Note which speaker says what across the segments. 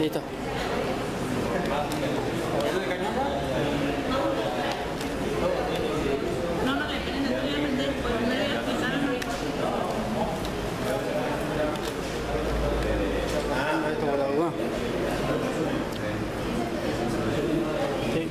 Speaker 1: Listo.
Speaker 2: No, no le prende, te voy a prender, porque me voy a explicar.
Speaker 1: Esto por agua. Sí.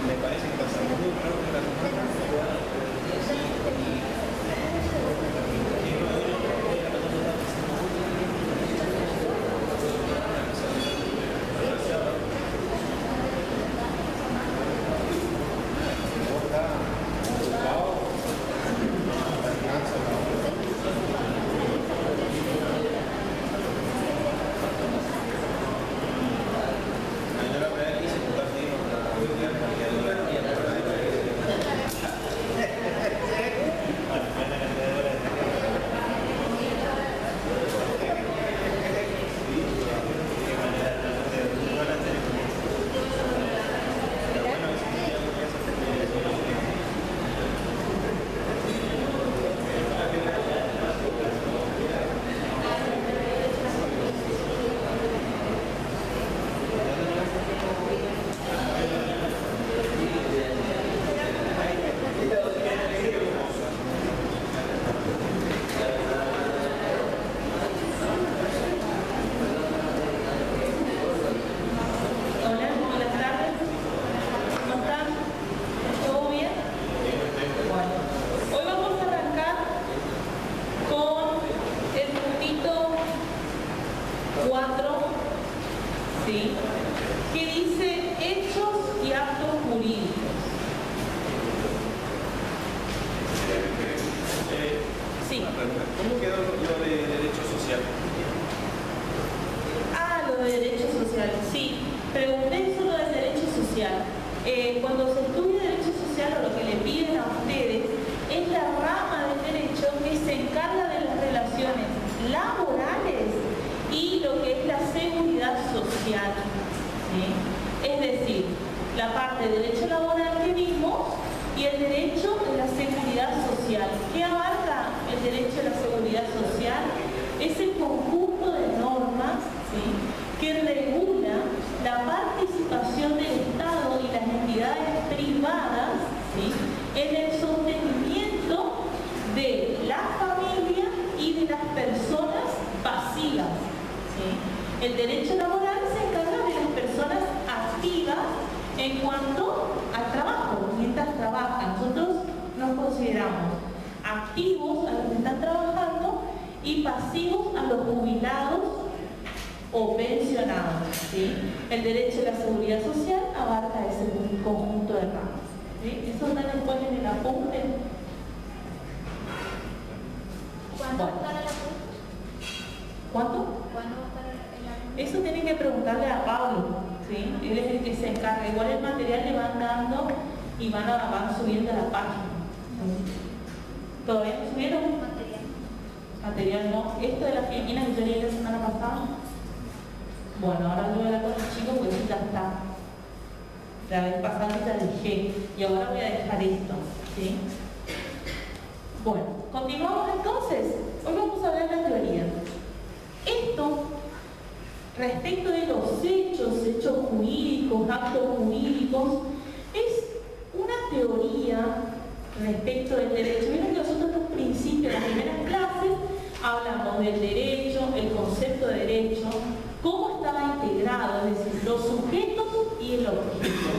Speaker 3: Me parece que pasamos muy claro que la
Speaker 2: ¿sí? Que dice hechos y actos jurídicos. Sí.
Speaker 3: ¿Cómo quedó lo de derecho social?
Speaker 2: Ah, lo de derecho social, sí. Pregunté sobre el derecho social. Cuando se estudia derecho social, o lo que le piden a ustedes, es la rama del derecho que se encarga de las relaciones laborales y lo que es la seguridad social, ¿sí? Es decir, la parte de derecho laboral que vimos y el derecho de la seguridad social. ¿Qué abarca el derecho de la seguridad social? Es el conjunto de normas, ¿sí?, que regula la participación del Estado y las entidades privadas, ¿sí?, en el sostenimiento de la familia y de las personas pasivas, ¿sí? El derecho laboral se encarga de las personas activas en cuanto al trabajo, mientras trabajan. Nosotros nos consideramos activos a los que están trabajando y pasivos a los jubilados o pensionados, ¿sí? El derecho a la seguridad social abarca ese conjunto de ramas, ¿sí? Eso está después en el apunte.
Speaker 4: ¿Cuándo va a estar el apunte?
Speaker 2: ¿Cuánto?
Speaker 4: ¿Cuándo va a estar el apunte?
Speaker 2: Eso tienen que preguntarle a Pablo, ¿sí? Él es el que se encarga. Igual el material le van dando y van subiendo a la página, ¿sí? ¿Todavía no subieron? Material no. Esto de las Filipinas que yo leí la semana pasada. Bueno, ahora lo voy a hablar con los chicos porque eso ya está. La vez pasada ya dejé y ahora voy a dejar esto, ¿sí? Bueno, continuamos entonces. Hoy vamos a ver la teoría. Esto, respecto de los hechos jurídicos, actos jurídicos, es una teoría respecto del derecho. Vieron que nosotros en un principio, en las primeras clases, hablamos del derecho, el concepto de derecho, cómo estaba integrado, es decir, los sujetos y el objeto.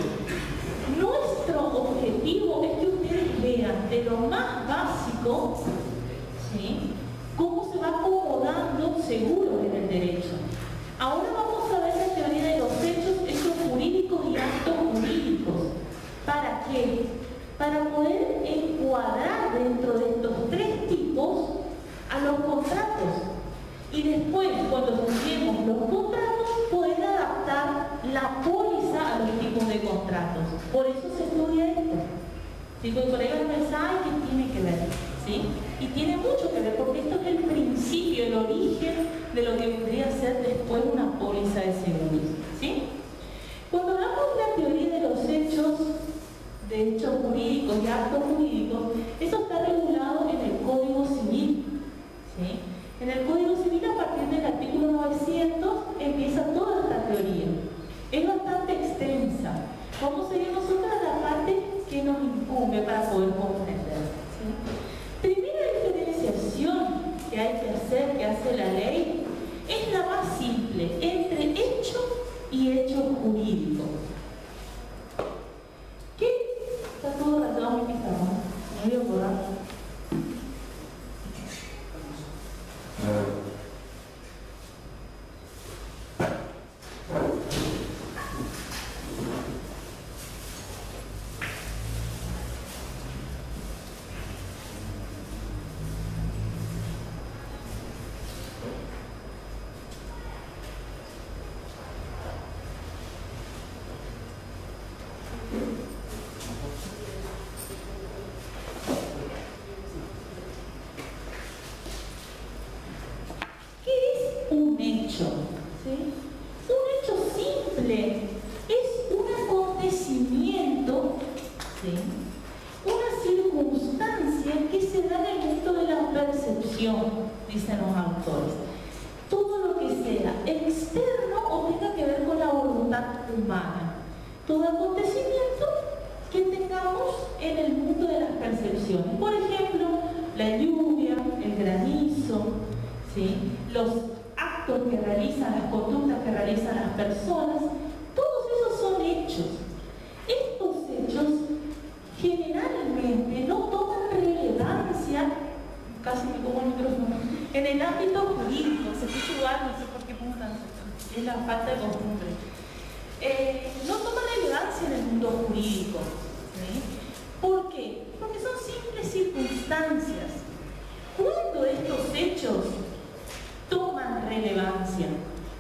Speaker 2: Nuestro objetivo es que ustedes vean de lo más básico, ¿sí?, cómo se va acomodando seguro en el derecho. Ahora vamos a ver la teoría de los hechos jurídicos y actos jurídicos. ¿Para qué? Para poder encuadrar dentro de estos tres tipos a los contratos. Y después, cuando estudiemos los contratos, poder adaptar la póliza a los tipos de contratos. Por eso se estudia esto. ¿Sí? Porque por ahí van a pensar, ay, ¿qué tiene que ver? ¿Sí? el origen de lo que podría ser después una póliza de seguros, ¿sí? Cuando hablamos de la teoría de los hechos, de hechos jurídicos y actos jurídicos, eso está regulado en el Código Civil, ¿sí? En el Código Civil, a partir del artículo 900, empieza toda esta teoría. Es bastante extensa. Vamos a ir nosotros a la parte que nos incumbe para poder comprender, ¿sí? Primera diferenciación que hay que hacer, que hace la ley, es la más simple, entre hecho y hecho jurídico. ¿Qué? Está todo rayado en mi pizarrón. Me voy a borrar. Un hecho, ¿sí? Un hecho simple es un acontecimiento, ¿sí? Una circunstancia que se da en el mundo de la percepción, dicen los autores. Todo lo que sea externo o tenga que ver con la voluntad humana. Todo acontecimiento que tengamos en el mundo de las percepciones. Por ejemplo, la lluvia, el granizo, ¿sí? Los actos que realizan, las conductas que realizan las personas, todos esos son hechos. Estos hechos generalmente no toman relevancia, casi me como el micrófono, en el ámbito jurídico. Se escucha igual, no sé por qué pongo tanto, es la falta de costumbre. No toman relevancia en el mundo jurídico, ¿sí? ¿Por qué? Porque son simples circunstancias. Cuando estos hechos toman relevancia,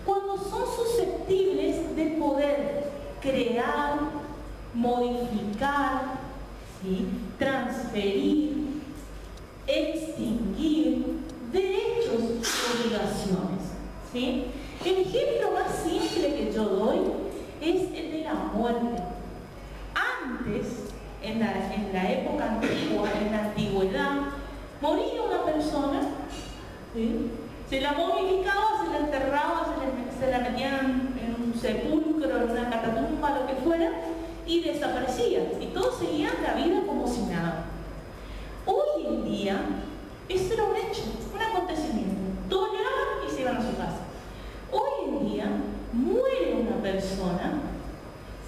Speaker 2: cuando son susceptibles de poder crear, modificar, ¿sí? Transferir, extinguir derechos y obligaciones, ¿sí? El ejemplo más simple que yo doy es el de la muerte. Antes, en la época antigua, en la antigüedad, moría una persona, ¿sí? Se la momificaba, se la enterraba, se la metían en un sepulcro, en una catatumba, lo que fuera, y desaparecía. Y todos seguían la vida como si nada. Hoy en día, eso era un hecho, un acontecimiento. Todos llegaban y se iban a su casa. Hoy en día, muere una persona,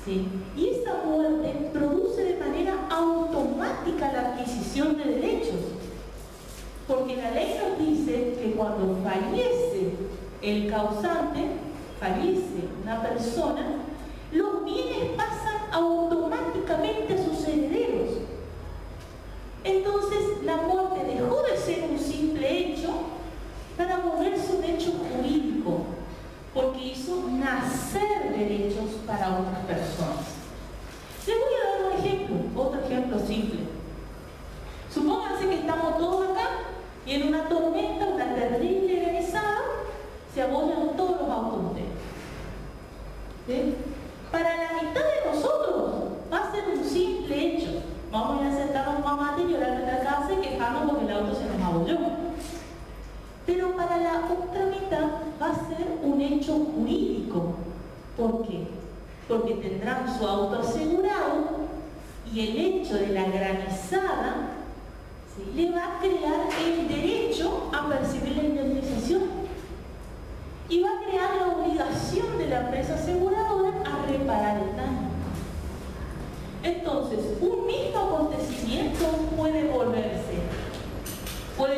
Speaker 2: ¿sí? Y esa muerte produce de manera automática la adquisición de derechos. Porque la ley nos dice que cuando fallece el causante, fallece una persona, los bienes pasan automáticamente a sus herederos. Entonces la muerte dejó de ser un simple hecho para volverse un hecho jurídico, porque hizo nacer derechos para otras personas. Les voy a dar un ejemplo, otro ejemplo simple. Supónganse que estamos todos acá y en una tormenta, una terrible granizada, se abollan todos los autos de ustedes. ¿Sí? Para la mitad de nosotros va a ser un simple hecho. Vamos a ir a sentarnos mamá y llorar en nuestra casa y quejarnos porque el auto se nos abolló. Pero para la otra mitad va a ser un hecho jurídico. ¿Por qué? Porque tendrán su auto asegurado y el hecho de la granizada, ¿sí?, le va a crear el derecho a percibir la indemnización y va a crear la obligación de la empresa aseguradora a reparar el daño. Entonces, un mismo acontecimiento puede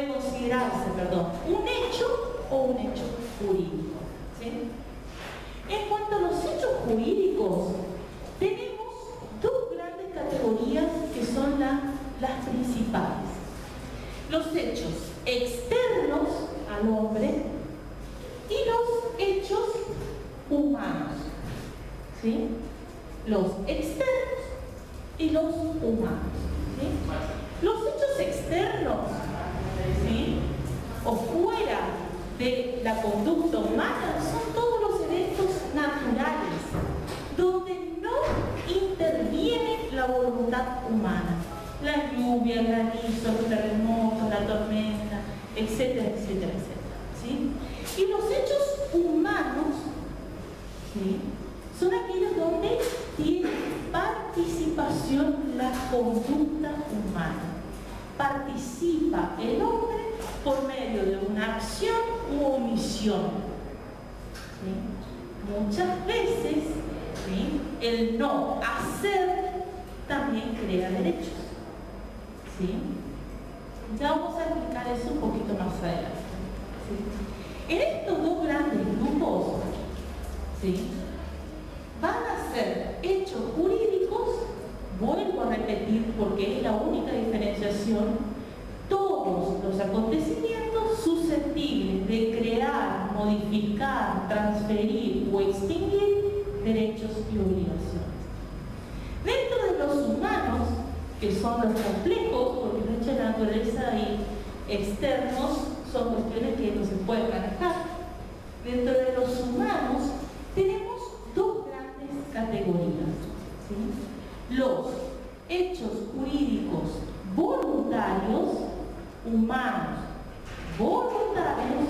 Speaker 2: considerarse, un hecho o un hecho jurídico, ¿sí? En cuanto a los hechos jurídicos, tenemos dos grandes categorías que son las principales. Los hechos externos al hombre y los hechos humanos, ¿sí? Los externos y los humanos, ¿sí? Los hechos externos, ¿sí?, o fuera de la conducta humana son todos los eventos naturales, donde no interviene la voluntad humana. La lluvia, el granizo, los terremotos, la tormenta, etcétera, etcétera, etcétera. ¿Sí? Y los hechos humanos, ¿sí?, son aquellos donde tiene participación la conducta humana. Participa el hombre por medio de una acción u omisión. ¿Sí? Muchas veces, ¿sí?, el no hacer también crea derechos. ¿Sí? Ya vamos a explicar eso un poquito más adelante. ¿Sí? En estos dos grandes grupos, ¿sí?, van a ser hechos jurídicos, vuelvo a repetir porque es la única diferenciación, todos los acontecimientos susceptibles de crear, modificar, transferir o extinguir derechos y obligaciones. Dentro de los humanos, que son los complejos, porque los hechos de naturaleza y externos son cuestiones que no se pueden manejar. Dentro de los humanos tenemos dos grandes categorías, ¿sí? Los hechos jurídicos voluntarios, humanos voluntarios,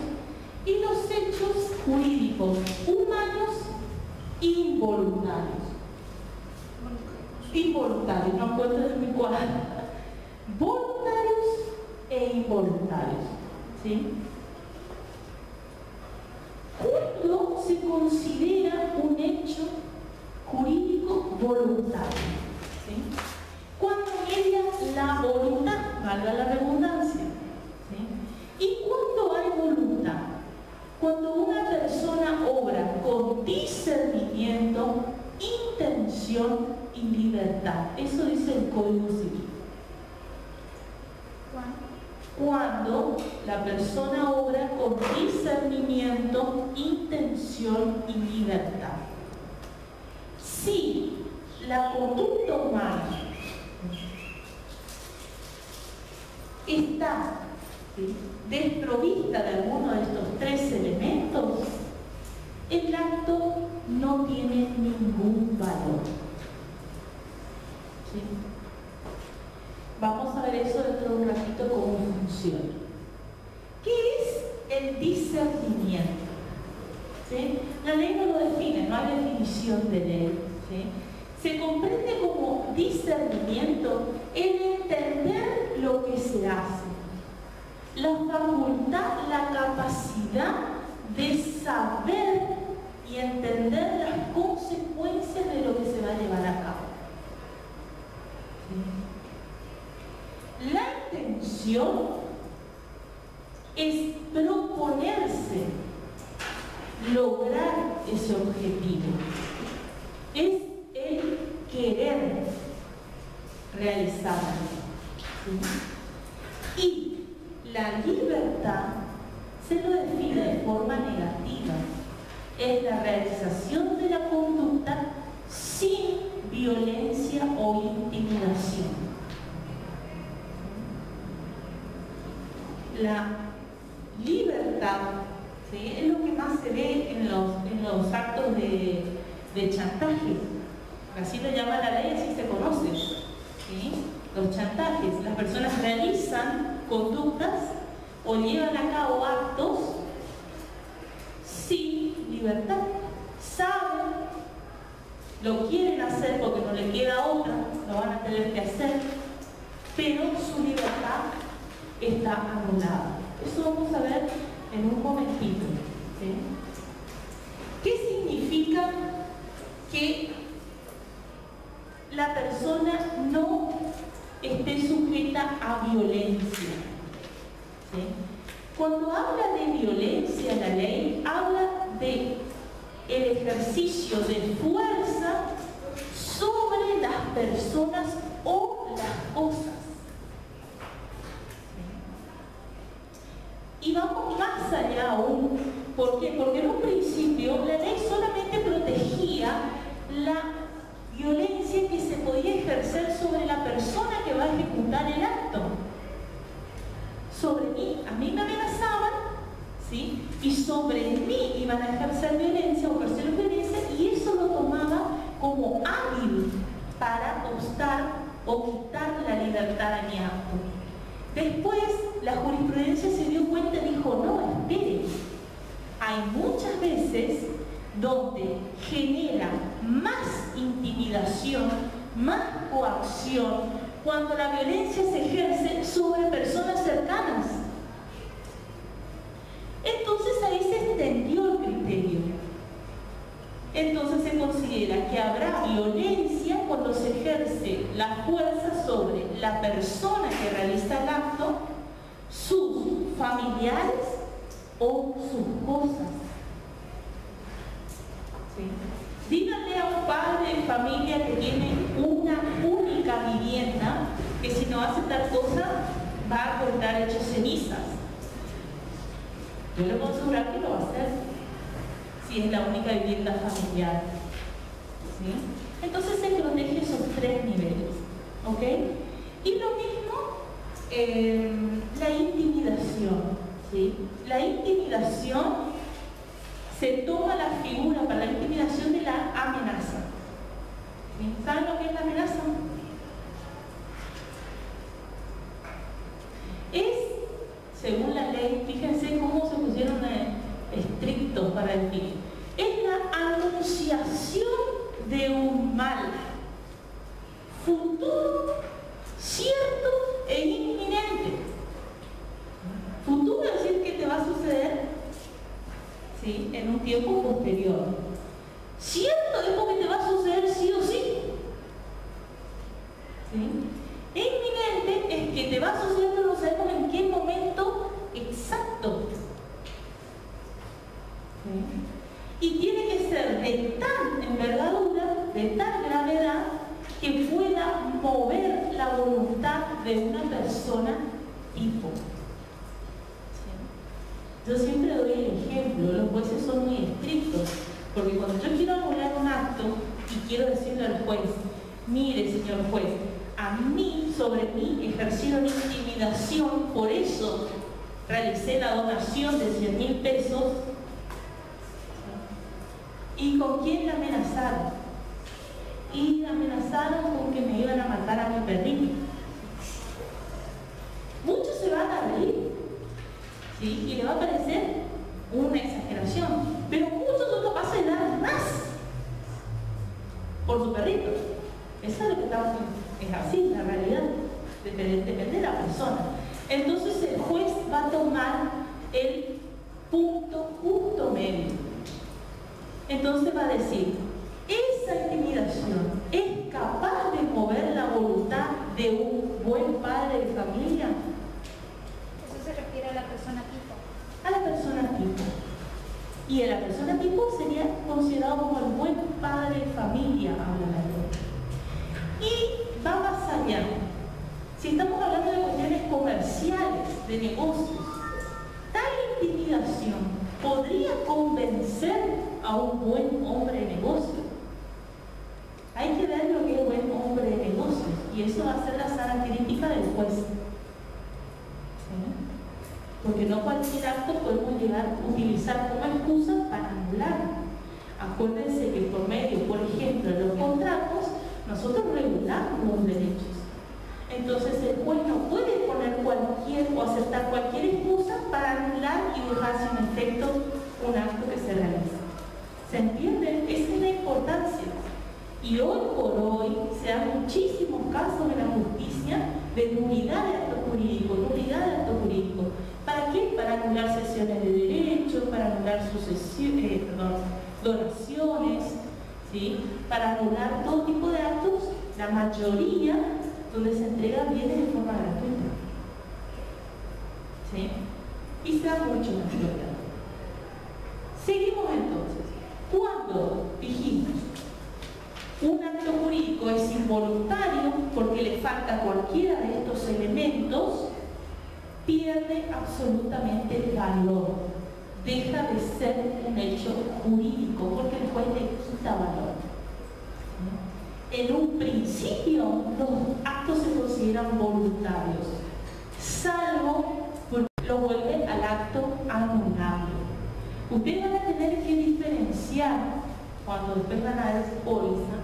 Speaker 2: y los hechos jurídicos humanos involuntarios. Involuntarios, no encuentro en mi cuadro. Voluntarios e involuntarios. ¿Sí? ¿Cuándo se considera un hecho jurídico voluntario? ¿Sí? Cuando media la voluntad, valga la redundancia. ¿Sí? ¿Y cuándo hay voluntad? Cuando una persona obra con discernimiento, intención y libertad. Eso dice el Código Civil. Cuando la persona obra con discernimiento, intención y libertad. Si la conducta humana está, ¿sí?, desprovista de alguno de estos tres elementos, el acto no tiene ningún valor. ¿Sí? Vamos a ver eso dentro de un ratito cómo funciona. ¿Qué es el discernimiento? ¿Sí? La ley no lo define, no hay definición de ley. ¿Sí? Se comprende como discernimiento el entender lo que se hace, la facultad, la capacidad de saber y entender las consecuencias de lo que se va a llevar a cabo. ¿Sí? La intención es proponerse lograr ese objetivo. Es el querer realizarlo. ¿Sí? Y la libertad se lo define de forma negativa. Es la realización de la conducta sin violencia o intimidación. La libertad, ¿sí?, es lo que más se ve en los actos de chantaje. Así lo llama la ley, así se conoce. ¿Sí? Los chantajes. Las personas realizan conductas o llevan a cabo actos sin libertad. Saben, lo quieren hacer porque no le queda otra, lo van a tener que hacer, pero su libertad está anulada. Eso vamos a ver en un momentito. ¿Sí? ¿Qué significa que la persona no esté sujeta a violencia? ¿Sí? Cuando habla de violencia la ley, habla de el ejercicio de fuerza sobre las personas o las cosas. Y vamos más allá aún. ¿Por qué? Porque en un principio la ley solamente protegía la violencia que se podía ejercer sobre la persona que va a ejecutar el acto. Sobre mí, a mí me amenazaban ¿sí? Y sobre mí iban a ejercer violencia o ejercer violencia, y eso lo tomaba como hábil para obstar o quitar la libertad a mi acto. Después la jurisprudencia se dio cuenta y dijo, no, espere, hay muchas veces donde genera más intimidación, más coacción, cuando la violencia se ejerce sobre personas cercanas. Entonces ahí se extendió el criterio. Entonces se considera que habrá violencia cuando se ejerce la fuerza sobre la persona que realiza el acto, sus familiares o sus cosas. ¿Sí? Díganle a un padre de familia que tiene una única vivienda que si no hace tal cosa va a cortar hechos cenizas. Yo le puedo asegurar que lo va a hacer si es la única vivienda familiar. ¿Sí? Entonces se protege esos tres niveles. ¿Ok? Y lo mismo la intimidación. ¿Sí? La intimidación se toma la figura para la intimidación de la amenaza. ¿Sí? ¿Saben lo que es la amenaza? Es, según la ley, fíjense cómo se pusieron estrictos para definir, es la anunciación de un mal futuro, cierto e inminente. Futuro es decir que te va a suceder, ¿sí?, en un tiempo posterior. Cierto es porque te va a suceder sí o sí. ¿Sí? E inminente es que te va a suceder, pero no sabemos en qué momento exacto. ¿Sí? Y tiene que ser de tal envergadura, de tal gravedad, que pueda mover la voluntad de una persona tipo. ¿Sí? Yo siempre doy el ejemplo, los jueces son muy estrictos, porque cuando yo quiero anular un acto y quiero decirle al juez, mire señor juez, a mí, sobre mí, ejercieron intimidación, por eso realicé la donación de 100.000 pesos. ¿Y con quién la amenazaron? Y la amenazaron con que me iban a matar a mi perrito. Muchos se van a reír, ¿sí?, y le va a parecer una exageración, pero muchos son capaces de dar más por su perrito. Eso es lo que estamos haciendo. Es así, la realidad. Depende de la persona. Entonces el juez va a tomar el punto medio. Entonces va a decir, esa intimidación es capaz de mover la voluntad de un buen padre de familia.
Speaker 4: Eso se refiere a la persona tipo.
Speaker 2: A la persona tipo. Y a la persona tipo sería considerado como el buen padre de familia, habla la ley. Y va más allá. Si estamos hablando de cuestiones comerciales, de negocios, tal intimidación podría convencer a un buen hombre de negocios. Hay que ver lo que es buen hombre de negocios, y eso va a ser la sana crítica del juez. ¿Sí? Porque no cualquier acto podemos llegar a utilizar como excusa para anular. Acuérdense que por medio, por ejemplo, de los contratos, nosotros regulamos los derechos. Entonces el juez no puede poner cualquier o aceptar cualquier excusa para anular y dejar sin efecto un acto que se realiza. ¿Se entiende? Esa es la importancia. Y hoy por hoy se dan muchísimos casos en la justicia de nulidad de acto jurídico, nulidad de acto jurídico. ¿Para qué? Para anular cesiones de derechos, para anular donaciones, ¿sí?, para anular todo tipo de actos, la mayoría donde se entregan bienes de forma gratuita. ¿Sí? Y se da mucho más gloria. Seguimos entonces. Cuando dijimos un acto jurídico es involuntario porque le falta cualquiera de estos elementos, pierde absolutamente el valor. Deja de ser un hecho jurídico porque el juez le quita valor. En un principio, los actos se consideran voluntarios, salvo porque lo vuelve al acto anulado. cuando después van a ver su póliza,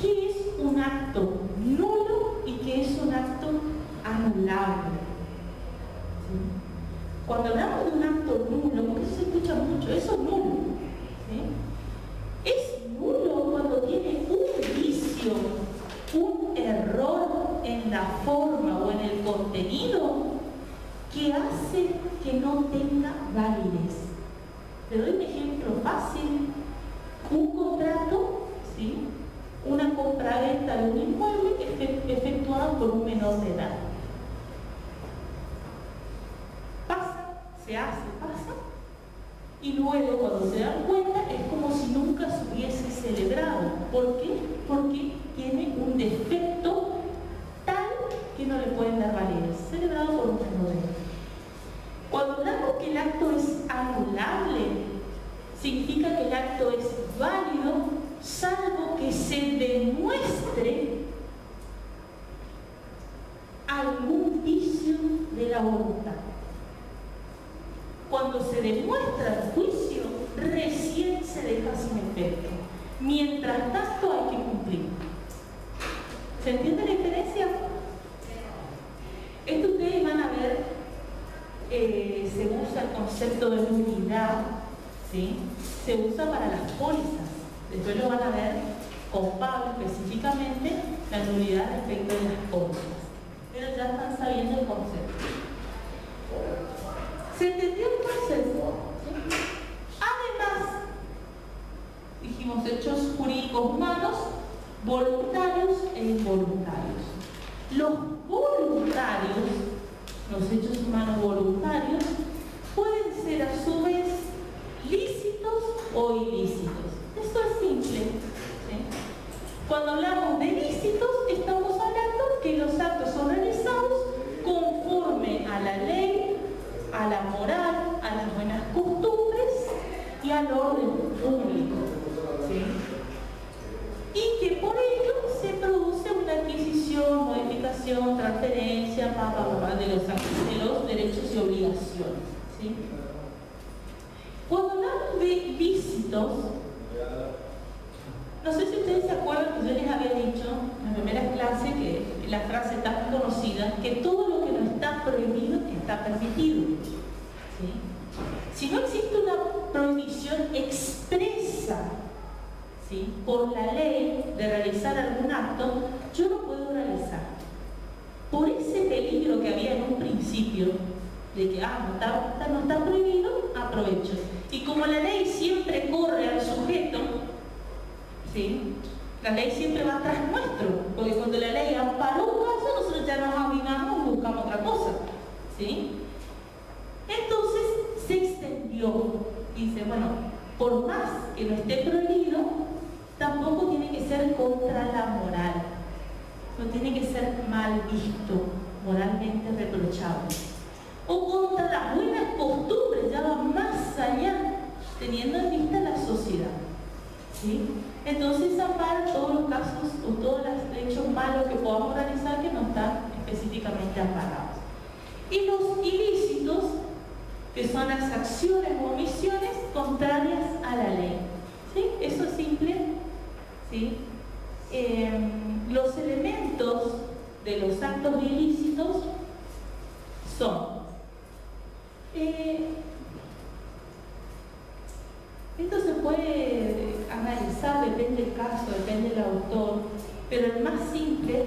Speaker 2: qué es un acto nulo y qué es un acto anulable. ¿Sí? Cuando hablamos de un acto nulo, porque eso se escucha mucho, eso es nulo. ¿Sí? Es nulo cuando tiene un vicio, un error en la forma o en el contenido que hace que no tenga validez. Te doy un ejemplo fácil. Un contrato, ¿sí? Una compra-venta de un inmueble efectuado por un menor de edad. Pasa, se hace, pasa, y luego cuando se dan cuenta es como si nunca se hubiese celebrado. ¿Por qué? Porque tiene un defecto tal que no le pueden dar validez. Celebrado por un menor de edad. Cuando hablamos que el acto es anulable, significa que el acto es válido, salvo que se demuestre algún vicio de la voluntad. Cuando se demuestra el juicio, recién se deja sin efecto. Mientras tanto hay que cumplir. ¿Se entiende la diferencia? Esto ustedes van a ver, se usa el concepto de nulidad, ¿sí? Se usa para las pólizas. Después lo van a ver con Pablo específicamente, la nulidad respecto de las pólizas. Pero ya están sabiendo el concepto. ¿Se entendió el concepto? ¿Sí? Además, dijimos hechos jurídicos humanos, voluntarios e involuntarios. Los voluntarios, los hechos humanos voluntarios, pueden ser a su vez lícitos o ilícitos. Esto es simple. ¿Sí? Cuando hablamos de lícitos, estamos hablando que los actos son realizados conforme a la ley, a la moral, a las buenas costumbres y al orden público. ¿Sí? Y que por ello se produce una adquisición, modificación, transferencia, de los derechos y obligaciones. ¿Sí? Cuando hablamos de lícitos, no sé si ustedes se acuerdan que yo les había dicho en la primera clase, que la frase tan conocida, que todo lo que no está prohibido está permitido. ¿Sí? Si no existe una prohibición expresa, ¿sí?, por la ley de realizar algún acto, yo no puedo realizar. Por ese peligro que había en un principio, de que no está prohibido, aprovecho. Y como la ley siempre corre al sujeto, ¿sí?, la ley siempre va atrás nuestro, porque cuando la ley amparó un caso, nosotros ya nos avinamos y buscamos otra cosa. ¿Sí? Entonces se extendió. Dice, bueno, por más que no esté prohibido, tampoco tiene que ser contra la moral. No tiene que ser mal visto, moralmente reprochable. O contra las buenas costumbres, ya va más allá, teniendo en vista la sociedad. ¿Sí? Entonces ampara todos los casos o todos los hechos malos que podamos realizar que no están específicamente amparados. Y los ilícitos, que son las acciones o omisiones contrarias a la ley. ¿Sí? Eso es simple. ¿Sí? Los elementos de los actos ilícitos son esto se puede analizar, depende del caso, depende del autor, pero el más simple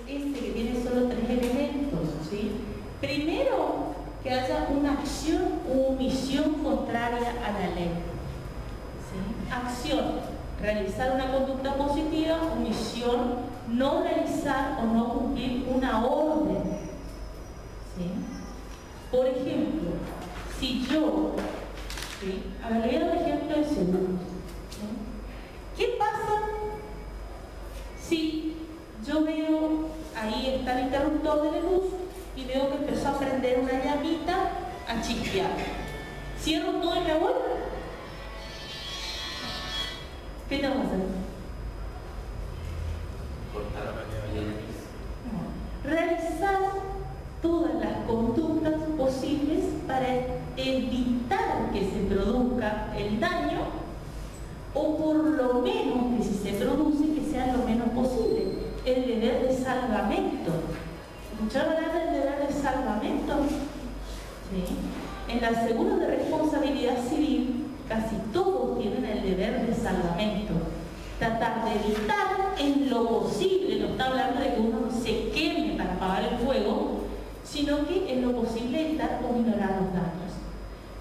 Speaker 2: es este que tiene solo 3 elementos. ¿Sí? Primero, que haya una acción u omisión contraria a la ley. ¿Sí? Acción, realizar una conducta positiva; omisión, no realizar o no cumplir una orden. ¿Sí? Por ejemplo, si yo, ¿sí?, a ver, le voy a dar un ejemplo de seguros. ¿Sí? ¿Qué pasa si yo veo, ahí está el interruptor de la luz, y veo que empezó a prender una llamita a chispear? ¿Cierro todo y me voy? ¿Qué tengo que hacer?
Speaker 3: Cortar la luz.
Speaker 2: No. Realizar todas las conductas posibles para evitar que se produzca el daño o por lo menos, que si se produce, que sea lo menos posible. El deber de salvamento. ¿Escucharon hablar del deber de salvamento? ¿Sí? En los seguros de responsabilidad civil, casi todos tienen el deber de salvamento. Tratar de evitar en lo posible, no está hablando de que uno no se queme para apagar el fuego, sino que en lo posible evitar o minorar los daños.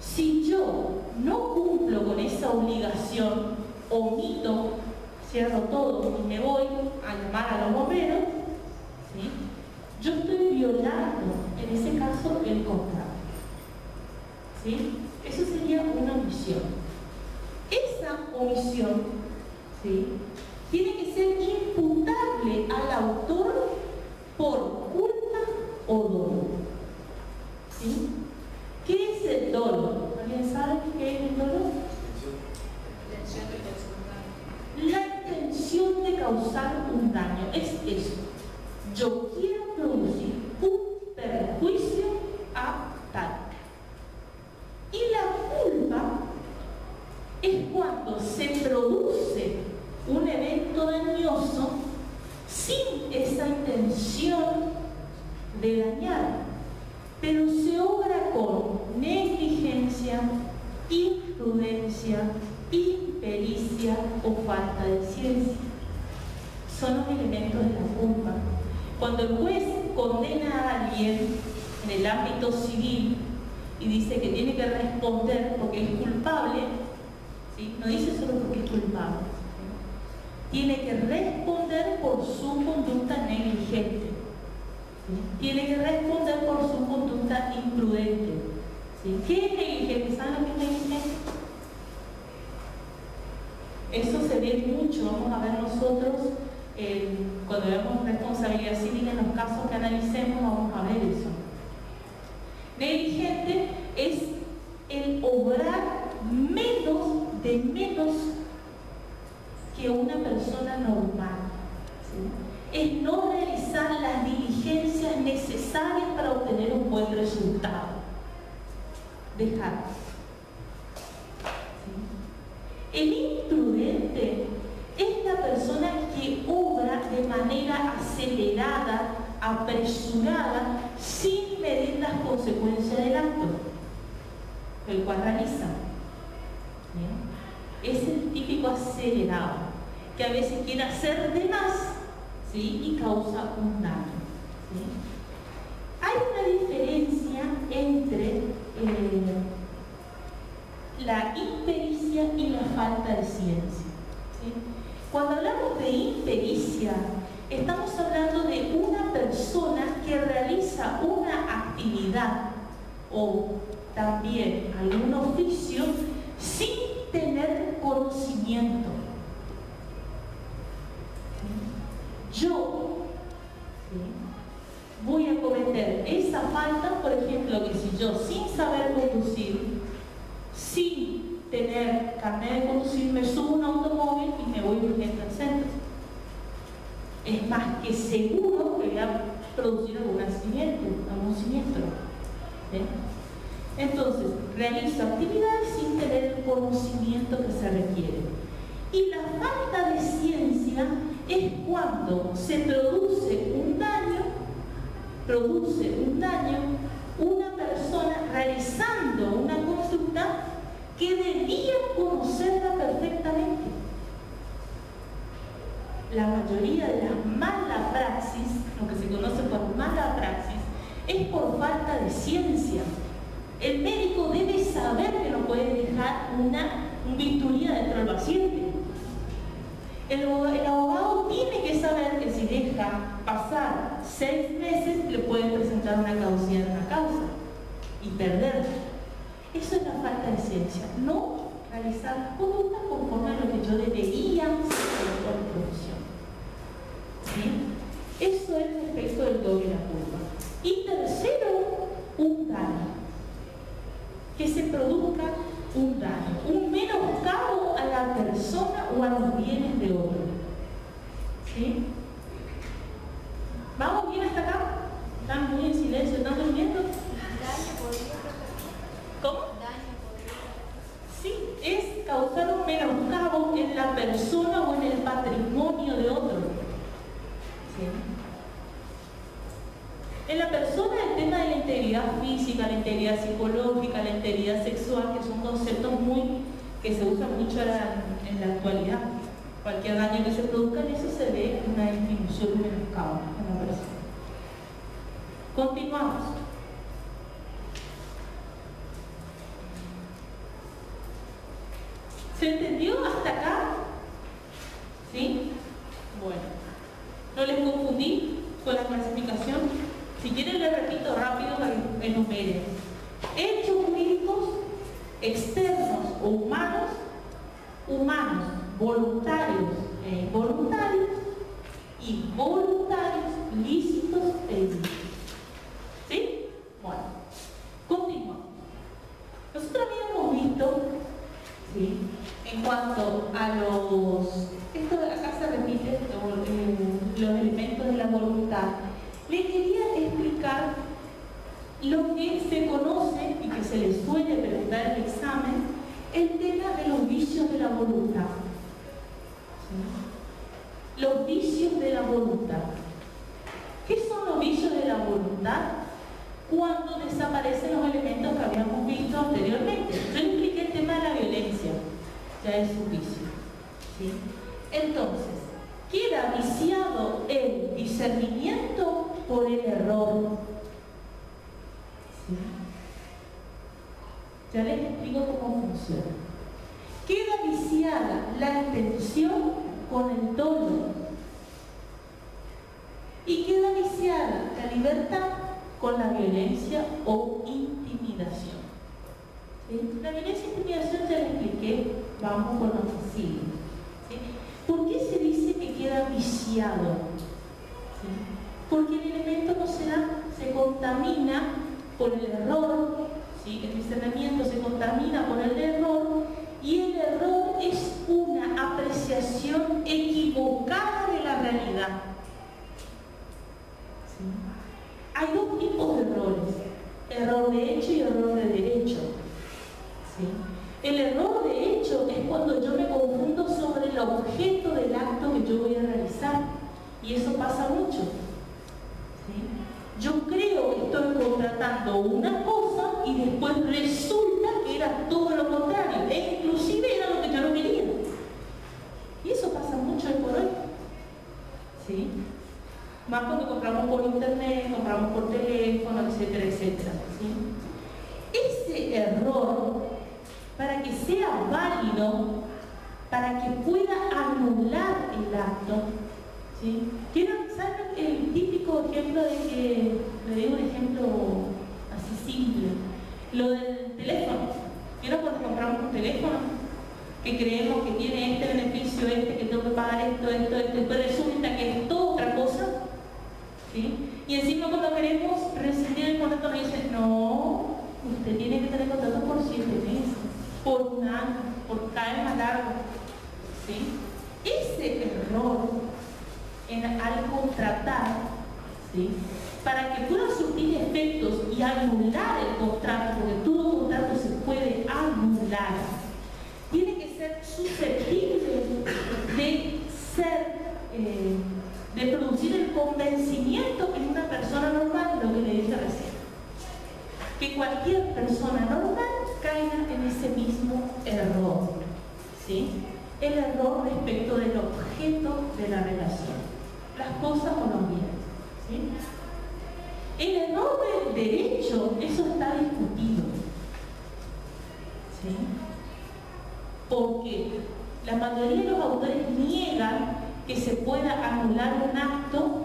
Speaker 2: Si yo no cumplo con esa obligación, omito, cierro todo y me voy a llamar a los bomberos, ¿sí? Yo estoy violando, en ese caso, el contrato. ¿Sí? Eso sería una omisión. Esa omisión, ¿sí?, tiene que ser imputable al autor por culpa o dolo. ¿Sí? ¿Qué es el dolo? ¿Alguien sabe qué es el dolo? La intención de causar un daño. Es eso. Yo quiero producir un perjuicio a tal. Y la culpa es cuando se produce un evento dañoso sin esa intención de dañar, pero se obra con negligencia, imprudencia, impericia o falta de ciencia. Son los elementos de la culpa. Cuando el juez condena a alguien en el ámbito civil y dice que tiene que responder porque es culpable, ¿sí?, no dice solo porque es culpable, ¿sí?, tiene que responder por su conducta negligente, ¿sí?, tiene que responder por su conducta imprudente, ¿sí? ¿Qué es negligente? ¿Saben lo que es negligente? Eso se ve mucho, vamos a ver nosotros cuando veamos responsabilidad civil en los casos que analicemos, vamos a ver eso. Negligente es el obrar menos que una persona normal, ¿sí? Es no realizar las diligencias necesarias para obtener un buen resultado. Dejar. ¿Sí? El imprudente es la persona que obra de manera acelerada, apresurada, sin medir las consecuencias del acto, el cual realiza. ¿Bien? Es el típico acelerado, que a veces quiere hacer de más, ¿sí?, y causa un daño. ¿Sí? Hay una diferencia entre la impericia y la falta de ciencia. ¿Sí? Cuando hablamos de impericia, estamos hablando de una persona que realiza una actividad o también algún oficio sin tener conocimiento. Yo, ¿sí?, voy a cometer esa falta, por ejemplo, que si yo sin saber conducir, sin tener carnet de conducir, me subo a un automóvil y me voy urgente al centro, es más que seguro que voy a producir algún siniestro. ¿Sí? Entonces, realizo actividades sin tener el conocimiento que se requiere. Y la falta de ciencia es cuando se produce un daño, una persona realizando una conducta que debía conocerla perfectamente. La mayoría de las mala praxis, lo que se conoce por mala praxis, es por falta de ciencia. El médico debe saber que no puede dejar un bisturí dentro del paciente. El abogado tiene que saber que si deja pasar 6 meses le puede presentar una caducidad de una causa y perderla. Eso es la falta de ciencia, no realizar conductas conforme a lo que yo debería hacer por mi profesión. ¿Sí? Eso es respecto del dolo y la culpa. Y tercero, un daño. Que se produzca un daño, un menoscabo a la persona o a los bienes de otro. ¿Sí? ¿Vamos bien hasta acá? ¿Están muy en silencio? ¿Están durmiendo?
Speaker 4: Daño podría repetir.
Speaker 2: ¿Cómo?
Speaker 4: Daño podría repetir.
Speaker 2: Sí, es causar un menoscabo, es en la persona o en el patrimonio de otro. ¿Sí? En la persona el tema de la integridad física, la integridad psicológica, la integridad sexual, que son conceptos que se usan mucho en la actualidad. Cualquier daño que se produzca en eso se ve una disminución de menoscabo en la persona. Continuamos. ¿Se entendió hasta acá? ¿Sí? Bueno, no les confundí con la clasificación. Si quieren les repito rápido para que enumeren. Hechos jurídicos externos o humanos, voluntarios e involuntarios, y voluntarios, lícitos e ilícitos. ¿Sí? Bueno, continuamos. Nosotros habíamos visto, ¿sí?, en cuanto a esto acá se repite, los elementos de la voluntad. Le quería explicar lo que se conoce y que se les suele preguntar en el examen, el tema de los vicios de la voluntad. ¿Sí? Los vicios de la voluntad. ¿Qué son los vicios de la voluntad? Cuando desaparecen los elementos que habíamos visto anteriormente. Yo expliqué el tema de la violencia, ya es un vicio. ¿Sí? Entonces, queda viciado el discernimiento por el error. ¿Sí? Ya les explico cómo funciona. Queda viciada la intención con el dolo. Y queda viciada la libertad con la violencia o intimidación. ¿Sí? La violencia e intimidación ya les expliqué, vamos con lo que sigue. ¿Sí? ¿Por qué se dice que queda viciado? ¿Sí? Porque el elemento no se da, se contamina por el error, ¿sí? El discernimiento se contamina por el error, y el error es una apreciación equivocada de la realidad. ¿Sí? Hay dos tipos de errores, error de hecho y error de derecho. ¿Sí? El error de hecho es cuando yo me confundo sobre el objeto del acto que yo voy a realizar, y eso pasa mucho. ¿Sí? Yo creo que estoy contratando una cosa y después resulta que era todo lo contrario, e inclusive era lo que yo no quería. Y eso pasa mucho hoy por hoy. ¿Sí? Más cuando compramos por internet, compramos por teléfono, etcétera, etcétera. ¿Sí? Ese error, para que sea válido, para que pueda anular el acto, ¿sí? ¿Saben el típico ejemplo de que, le doy un ejemplo así simple, lo del teléfono? ¿Vieron cuando compramos un teléfono? Que creemos que tiene este beneficio, que tengo que pagar esto, después resulta que es toda otra cosa. ¿Sí? Y encima cuando queremos rescindir el contrato nos dicen, no, usted tiene que tener contrato por 7 meses, por un año, por cada vez más largo. ¿Sí? Ese error al contratar, ¿sí?, para que pueda surtir efectos y anular el contrato, porque todo contrato se puede anular, tiene que ser susceptible de producir el convencimiento en una persona normal, lo que le dije recién. Que cualquier persona normal caiga en ese mismo error. ¿Sí? El error respecto del objeto de la relación. Las cosas o los bienes. ¿Sí? El error del derecho, eso está discutido. ¿Sí? Porque la mayoría de los autores niegan que se pueda anular un acto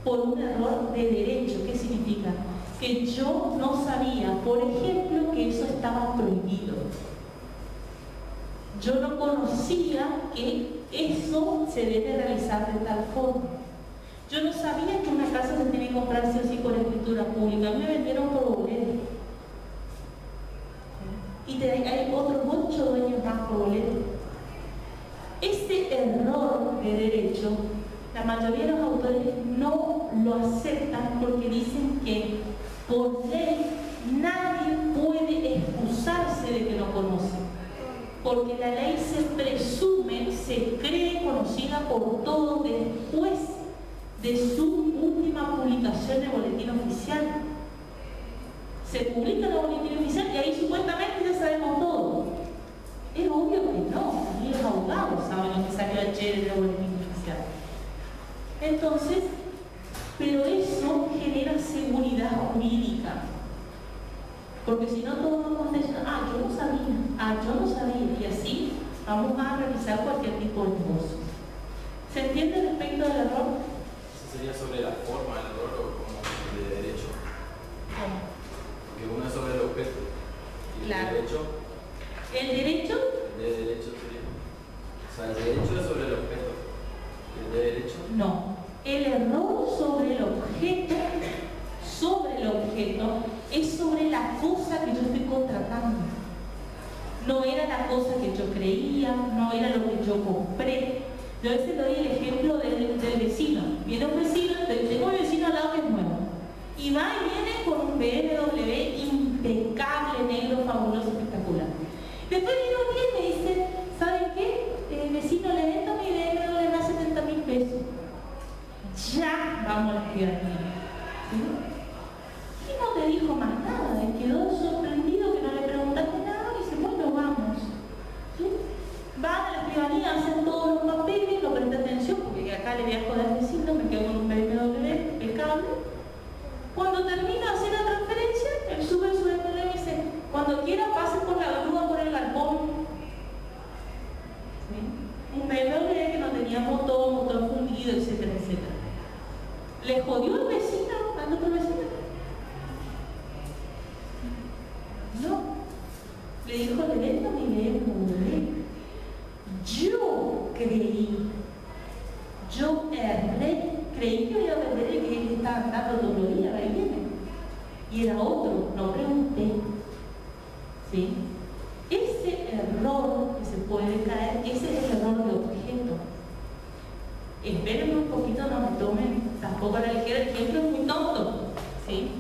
Speaker 2: por un error de derecho. ¿Qué significa? Que yo no sabía, por ejemplo, que eso estaba prohibido. Yo no conocía que eso se debe realizar de tal forma. Yo no sabía que una casa se tiene que comprar sí o sí por escritura pública. Me vendieron por boleto. Y hay otros 8 dueños más por boleto. Este error de derecho, la mayoría de los autores no lo aceptan porque dicen que por ley nadie puede excusarse de que no conoce, porque la ley se presume asume, se cree conocida por todos después de su última publicación en el boletín oficial. Se publica en el boletín oficial y ahí supuestamente ya sabemos todo. Es obvio que no, ni los abogados saben lo que salió ayer en el boletín oficial. Entonces, pero eso genera seguridad jurídica. Porque si no, todos nos contestan, yo no sabía, y así vamos a realizar cualquier tipo de negocio. ¿Se entiende respecto del error?
Speaker 3: ¿Eso sería sobre la forma del error o como de derecho?
Speaker 2: ¿Cómo?
Speaker 3: Porque uno es sobre el objeto. ¿Y
Speaker 2: Claro.
Speaker 3: el derecho?
Speaker 2: ¿El derecho?
Speaker 3: El de derecho sería. O sea, el derecho es sobre el objeto. ¿Y el de derecho?
Speaker 2: No. El error sobre el objeto es sobre la cosa que yo estoy contratando. No era la cosa que yo creía, no era lo que yo compré. Yo a veces doy el ejemplo del vecino. Viene un vecino, tengo un vecino al lado que es nuevo. Y va y viene con un BMW impecable, negro, fabuloso, espectacular. Después viene un día y me dice, ¿saben qué? Vecino, le vendo mi BMW a 70.000 pesos. Ya vamos a la escribanía. ¿Sí? Y no te dijo más nada, quedó sorprendido que no le preguntaste nada y dice, bueno, vamos. ¿Sí? Van a la escribanía, hacen todos los papeles, no presté atención porque acá le voy a joder al vecino, me quedo con un BMW impecable. Cuando termina de hacer la transferencia, él sube su BMW y dice, cuando quiera pase por la grúa por el galpón. ¿Sí? Un BMW que no tenía motor fundido, etcétera, etcétera. ¿Le jodió el vecino al otro vecino? No. Le dijo, le vendo mi BMW. Yo erré, creí que iba a vender el que él estaba andando todos los días, ahí viene. Y era otro, no pregunté. ¿Sí? Ese error que se puede caer, ese es el error de objeto. Espérenme un poquito, no me tomen tampoco a la ligera, el ejemplo es muy tonto, ¿sí?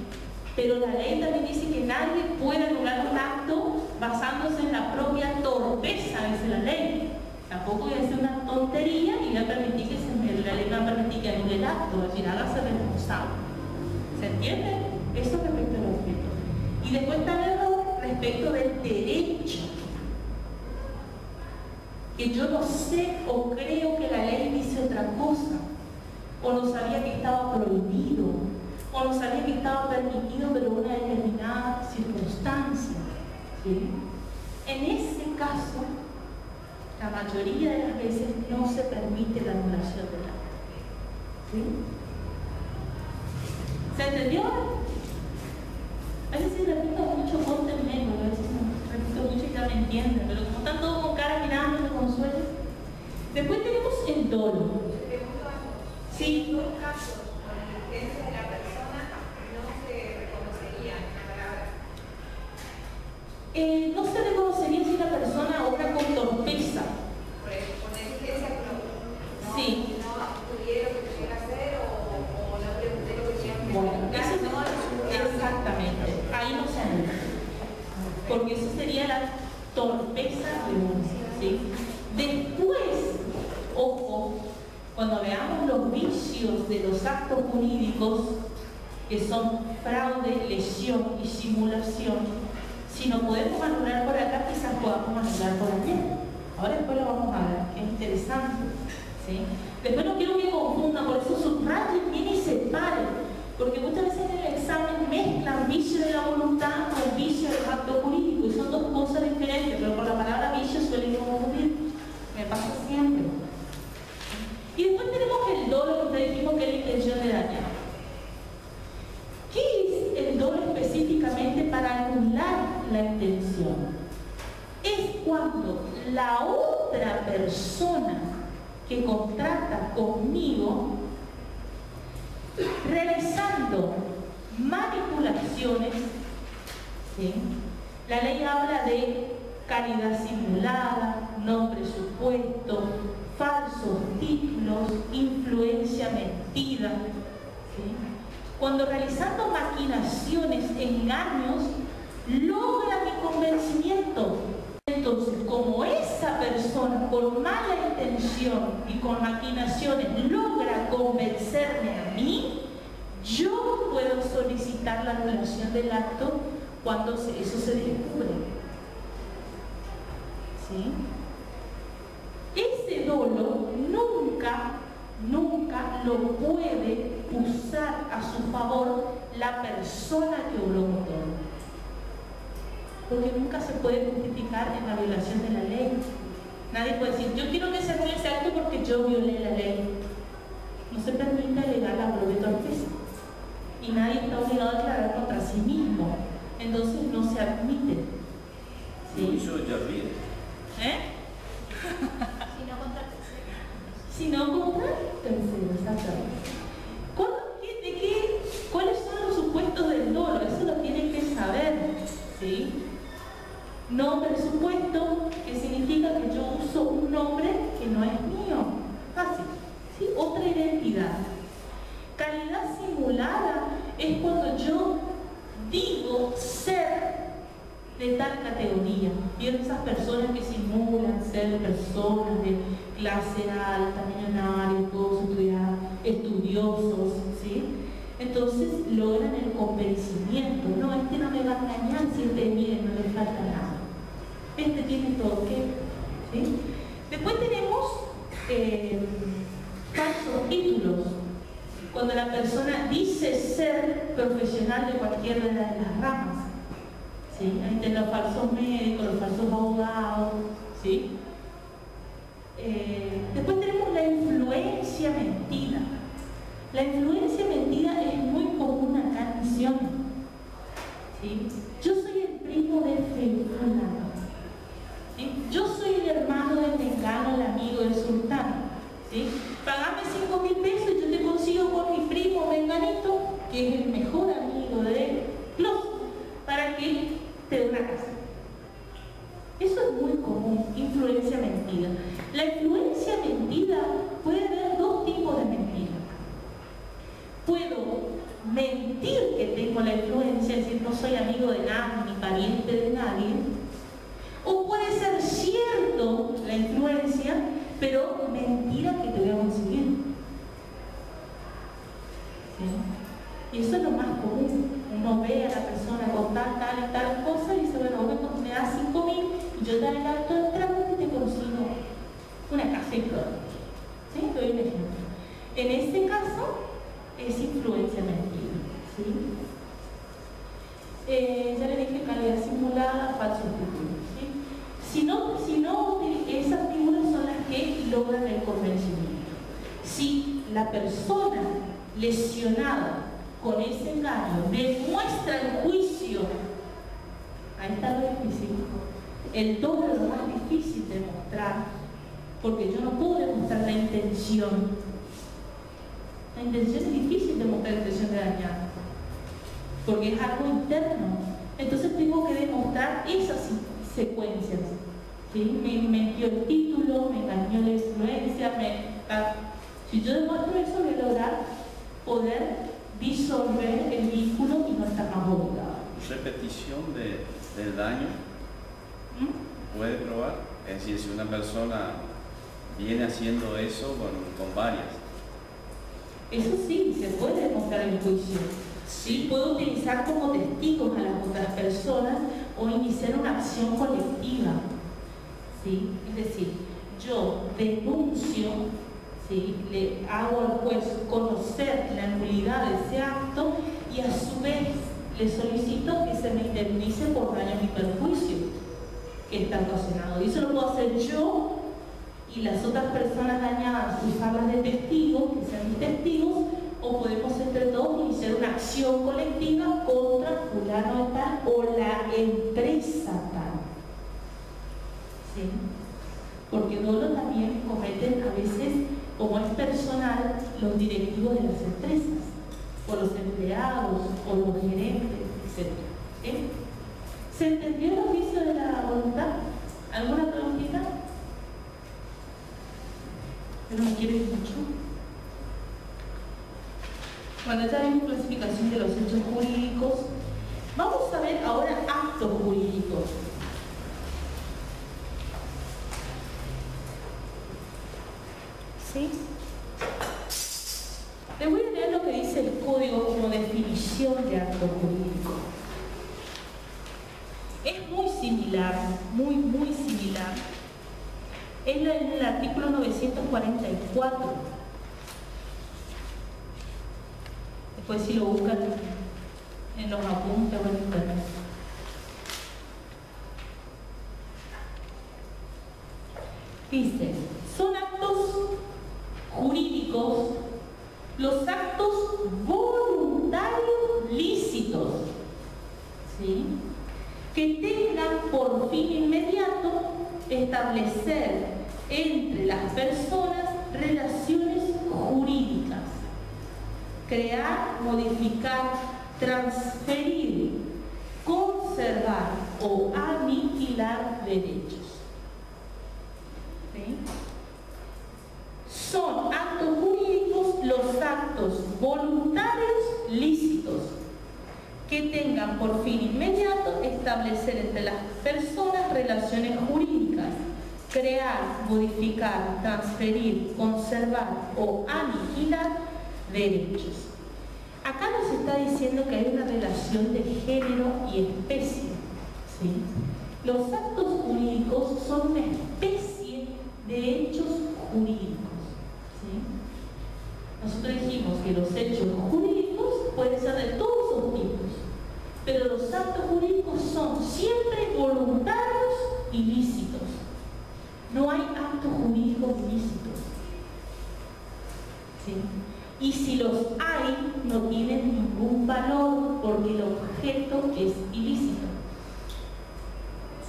Speaker 2: Pero la ley también dice que nadie puede anular un acto basándose en la propia torpeza, dice la ley. Tampoco voy a hacer una tontería y la ley me va a permitir que anule el acto, es decir, hágase responsable. ¿Se entiende? Eso respecto al objeto. Y después está el error respecto del derecho. Que yo no sé o creo que la ley dice otra cosa, o no sabía que estaba prohibido, o no sabía que estaba permitido, pero una determinada circunstancia. ¿Sí? En ese caso, la mayoría de las veces no se permite la anulación del acto. ¿Sí? ¿Se entendió? A veces si repito mucho, ponte menos, a veces repito mucho y ya me entienden, pero como están todos con cara mirando, me consuelen. Después tenemos el dolo. Sí.
Speaker 5: En dos casos, con la licencia de la persona no se reconocería la palabra.
Speaker 2: No se reconocería si una persona obra con torpeza.
Speaker 5: Con negligencia no,
Speaker 2: Sí.
Speaker 5: no estudié lo que tenía que hacer o no pregunté lo que tenía que hacer.
Speaker 2: Bueno, exactamente. Ahí no se anula. Porque eso sería la torpeza de uno. ¿Sí? Después, ojo, cuando veamos los vicios de los actos jurídicos, que son fraude, lesión y simulación, si no podemos anular por acá, quizás podamos anular por allá. Ahora después lo vamos a ver, que es interesante. ¿Sí? Después no quiero que confundan, por eso subrayen bien y separen, porque muchas veces en el examen mezclan vicio de la voluntad con vicio del acto jurídico, y son dos cosas diferentes, pero por la palabra vicio suelen confundir. Me pasa siempre. Y después tenemos el dolo, que dijimos que es la intención de dañar. ¿Qué es el dolo específicamente para anular la intención? Es cuando la otra persona que contrata conmigo, realizando manipulaciones, ¿sí? La ley habla de calidad simulada, no presupuesto, falsos títulos, influencia mentira, ¿sí? Cuando realizando maquinaciones, engaños, logra mi convencimiento. Entonces, como esa persona, con mala intención y con maquinaciones logra convencerme a mí, yo puedo solicitar la anulación del acto cuando eso se descubre. ¿Sí? Ese dolo nunca lo puede usar a su favor la persona que obró con dolo, porque nunca se puede justificar en la violación de la ley. Nadie puede decir, yo quiero que se anule ese acto porque yo violé la ley. No se permite alegar la de torpeza y nadie está obligado a declarar contra sí mismo, entonces no se admite. ¿Sí?
Speaker 3: Eso ya viene.
Speaker 4: Si no contra tercero.
Speaker 2: Si no contra tercero, exactamente. ¿Cuáles son los supuestos del dolo? Eso lo tienen que saber. ¿Sí? Nombre supuesto, que significa que yo uso un nombre que no es mío. Fácil. ¿Sí? Otra identidad. Calidad simulada es cuando yo digo ser de tal categoría. ¿Vieron esas personas que simulan ser personas de clase alta, millonarios, todos estudiosos, ¿sí? Entonces logran el convencimiento. No, este no me va a engañar, si este, miren, no le falta nada. Este tiene todo, ¿qué? ¿Sí? Después tenemos falsos títulos. Cuando la persona dice ser profesional de cualquiera de las ramas. ¿Sí? Ahí están los falsos médicos, los falsos abogados, ¿sí? Después tenemos la influencia mentida. La influencia mentida es muy común acá en Misión. ¿Sí? Yo soy el primo de fulano. ¿Sí? Yo soy el hermano de Mengano, el amigo de Sultano. ¿Sí? Pagame 5.000 pesos y yo te consigo con mi primo Menganito, que es el mejor amigo de Los, para que te dé una casa. Eso es muy común, influencia mentida. La influencia mentida puede haber dos tipos de mentira. Puedo mentir que tengo la influencia, es decir, no soy amigo de nadie, ni pariente de nadie. O puede ser cierto la influencia, pero mentira que te voy a conseguir. ¿Sí? Y eso es lo más común. Uno ve a la persona con tal y tal cosa y dice, bueno, vos me das 5.000 y yo te adelanto el trámite y te consigo una casa y todo. ¿Sí? Te doy un ejemplo. En este caso es influencia mentira. ¿Sí? Ya le dije calidad simulada, falso título. ¿Sí? Si no, esas figuras son las que logran el convencimiento. Si la persona lesionada con ese engaño demuestra el juicio, ahí está lo difícil. El doble es lo más difícil de demostrar, porque yo no puedo demostrar la intención. La intención es difícil demostrar la intención de dañar, porque es algo interno. Entonces tengo que demostrar esas secuencias. ¿Sí? Me metió el título, me engañó la influencia, si yo demuestro eso, voy a lograr poder disolver el vínculo y no estar más obligado.
Speaker 6: Repetición del daño puede probar, es decir, si una persona viene haciendo eso con varias.
Speaker 2: Eso sí, se puede demostrar el juicio. Sí, puedo utilizar como testigos a las otras personas o iniciar una acción colectiva. ¿Sí? Es decir, yo denuncio, ¿sí? Le hago al juez conocer la nulidad de ese acto y a su vez le solicito que se me indemnice por daños y perjuicios que está ocasionado. Y eso lo puedo hacer yo y las otras personas dañadas, usarlas de testigos, que sean mis testigos, o podemos entre todos iniciar una acción colectiva contra fulano de tal o la empresa tal. ¿Sí? Porque dolo también cometen a veces, como es personal, los directivos de las empresas, o los empleados, o los gerentes, etc. ¿Sí? ¿Se entendió el oficio de la voluntad? ¿Alguna preguntita? ¿Pero me quieres mucho? Bueno, ya vimos clasificación de los hechos jurídicos. Vamos a ver ahora actos jurídicos. ¿Sí? Les voy a leer lo que dice el código como definición de acto jurídico. Es muy similar, muy similar. Es en el artículo 944. Después si lo buscan en los apuntes o en internet. Dice, son actos jurídicos los actos voluntarios lícitos, ¿sí?, que tengan por fin inmediato establecer entre las personas relaciones jurídicas, crear, modificar, transferir, conservar o aniquilar derechos. ¿Sí? Son actos jurídicos los actos voluntarios lícitos que tengan por fin inmediato establecer entre las personas relaciones jurídicas, crear, modificar, transferir, conservar o aniquilar derechos. Acá nos está diciendo que hay una relación de género y especie, ¿sí? Los actos jurídicos son una especie de hechos jurídicos, ¿sí? Nosotros dijimos que los hechos jurídicos pueden ser de todos los tipos, pero los actos jurídicos son siempre voluntarios y lícitos. No hay actos jurídicos ilícitos, ¿sí? Y si los hay, no tienen ningún valor porque el objeto es ilícito,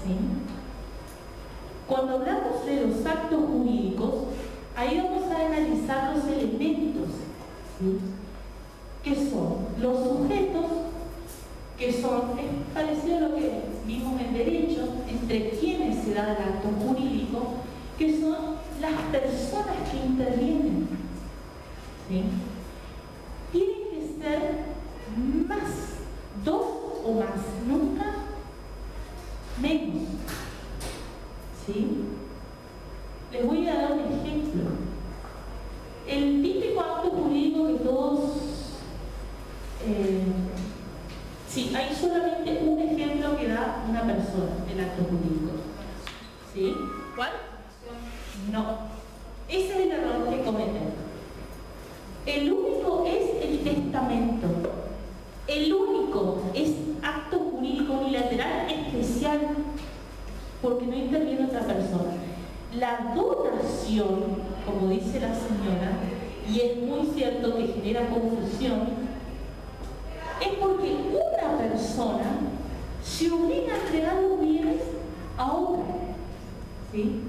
Speaker 2: ¿sí? Cuando hablamos de los actos jurídicos, ahí vamos a analizar los elementos, ¿sí?, que son los sujetos, que son, es parecido a lo que vimos en derecho, entre quienes se da el acto jurídico, que son las personas que intervienen, ¿sí? Tienen que ser más, dos o más, nunca menos, ¿sí? Les voy a dar un ejemplo. El típico acto jurídico que todos... sí, hay solamente un ejemplo que da una persona, el acto jurídico. ¿Sí? ¿Cuál? No. Ese es el error que cometen. El único es el testamento. El único es acto jurídico unilateral especial porque no interviene otra persona. La donación, como dice la señora, y es muy cierto que genera confusión, es porque una persona se obliga a entregar los bienes a otra, ¿sí?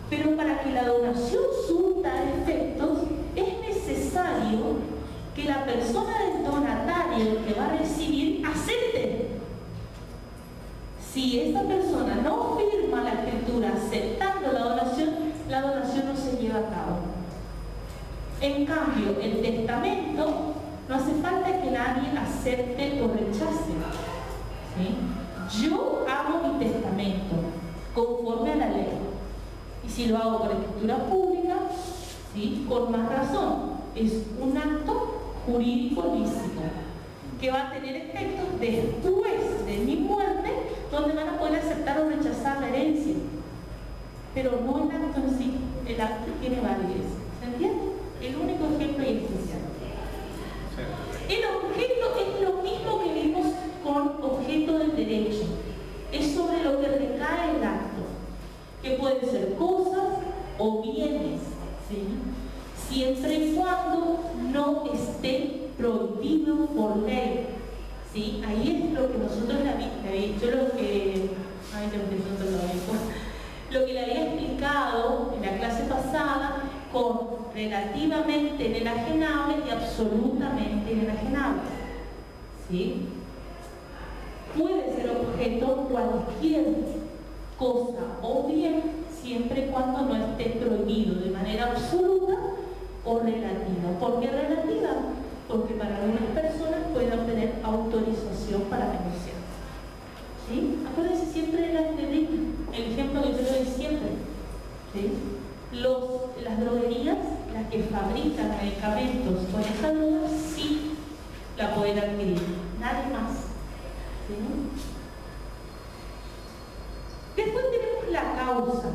Speaker 2: Pero para que la donación surta efectos, es necesario que la persona del donatario que va a recibir acepte. Si esa persona no firma la escritura aceptando la donación no se lleva a cabo. En cambio, el testamento no hace falta que nadie acepte o rechace, ¿sí? Yo hago mi testamento conforme a la ley. Y si lo hago por escritura pública, ¿sí?, con más razón. Es un acto jurídico lícito que va a tener efectos después de mi muerte, donde van a poder aceptar o rechazar la herencia. Pero no el acto en sí. El acto tiene validez. ¿Se entiende? El único ejemplo y especial. El objeto es lo mismo que vimos con objeto del derecho. Es sobre lo que recae el acto, que pueden ser cosas o bienes, ¿sí?, siempre y cuando no esté prohibido por ley, ¿sí? Ahí es lo que nosotros le había explicado en la clase pasada con relativamente inenajenable y absolutamente inenajenable, ¿sí? Puede ser objeto cualquier cosa o bien siempre y cuando no esté prohibido de manera absoluta o relativa. ¿Por qué relativa? Porque para algunas personas puede obtener autorización para negociar, ¿sí? Acuérdense siempre de el ejemplo que yo le doy siempre, ¿sí? Las droguerías, las suministra medicamentos con esta droga sí la pueden adquirir, nadie más. ¿Sí? Después tenemos la causa.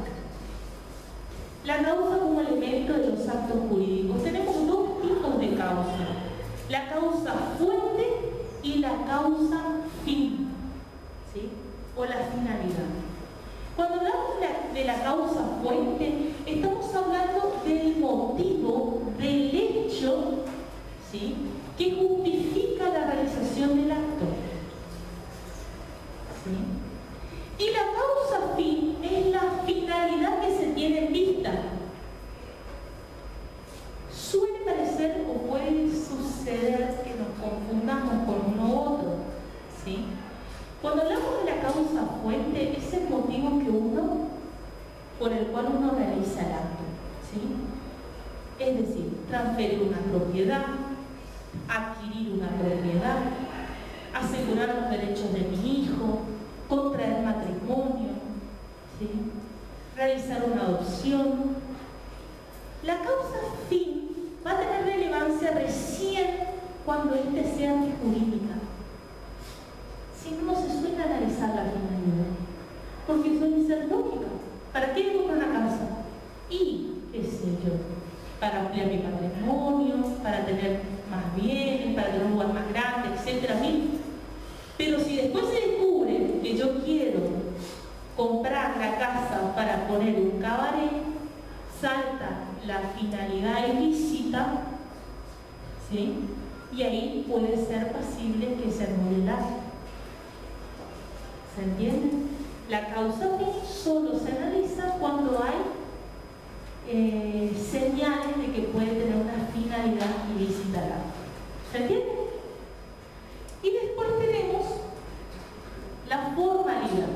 Speaker 2: La causa como elemento de los actos jurídicos. Tenemos dos tipos de causa. La causa fuente y la causa fin. ¿Sí? O la finalidad. Cuando hablamos de la causa fuente, estamos hablando del motivo, del hecho, ¿sí?, que justifica la realización del acto. ¿Sí? Y la causa fin es la finalidad que se tiene en vista. Suele parecer o puede suceder que nos confundamos con uno u otro. ¿Sí? Cuando hablamos de la causa fuente, es el motivo por el cual uno realiza el acto. ¿Sí? Es decir, transferir una propiedad, adquirir una propiedad, asegurar los derechos de mi hijo, contraer matrimonio, ¿sí?, realizar una adopción. La causa fin va a tener relevancia recién cuando éste sea jurídica. Si no, se suele analizar la finalidad, porque suele ser lógica. ¿Para qué compro una casa? Y, qué sé yo, para ampliar mi patrimonio, para tener más bienes, para tener un lugar más grande, etcétera, mil. Pero si después se descubre que yo quiero comprar la casa para poner un cabaret, salta la finalidad ilícita, ¿sí?, y ahí puede ser posible que se anule el acto. ¿Se entiende? La causa fin solo se analiza cuando hay señales de que puede tener una finalidad ilícita. ¿Se entiende? Y después tenemos la formalidad.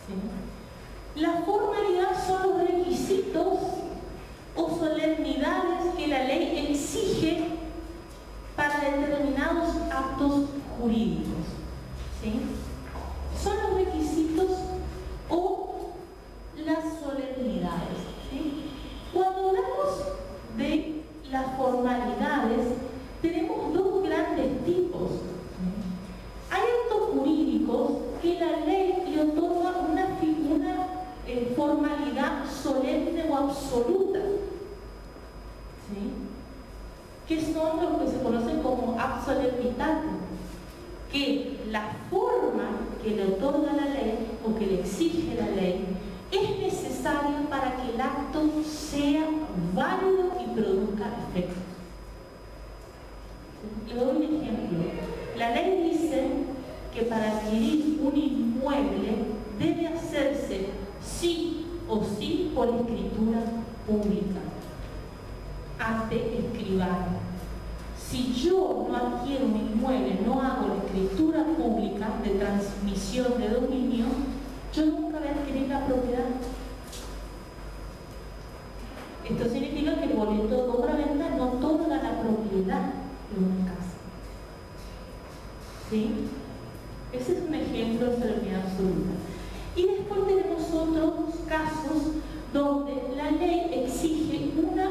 Speaker 2: ¿Sí? La formalidad son los requisitos o solemnidades que la ley exige para determinados actos jurídicos. ¿Sí? Son los requisitos o las solemnidades. ¿Sí? Cuando hablamos de las formalidades, tenemos dos grandes tipos. Hay actos jurídicos que la ley le otorga una formalidad solemne o absoluta, ¿sí?, que son los que se conocen como ad solemnitatem, que la forma que le otorga la ley o que le exige la ley es necesaria para que el acto sea válido y produzca efectos. Le doy un ejemplo. La ley dice que para adquirir un inmueble debe hacerse sí o sí por escritura pública ante escribano. Si yo no adquiero un inmueble, no hago la escritura pública de transmisión de dominio, yo nunca voy a adquirir la propiedad. Esto significa que el boleto de compra-venta no otorga la propiedad de una casa. ¿Sí? Ese es un ejemplo de solemnidad absoluta. Y después tenemos otros casos donde la ley exige una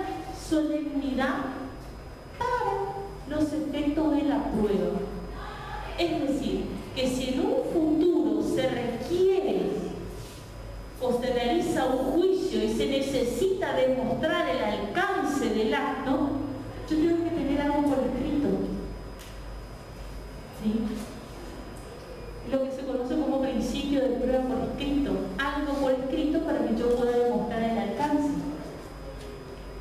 Speaker 2: solemnidad para los efectos de la prueba. Es decir, que si en un futuro se requiere o se realiza un juicio y se necesita demostrar el alcance del acto, yo tengo que tener algo por escrito. ¿Sí? Lo que se conoce como principio de prueba por escrito, algo por escrito para que yo pueda demostrar el alcance.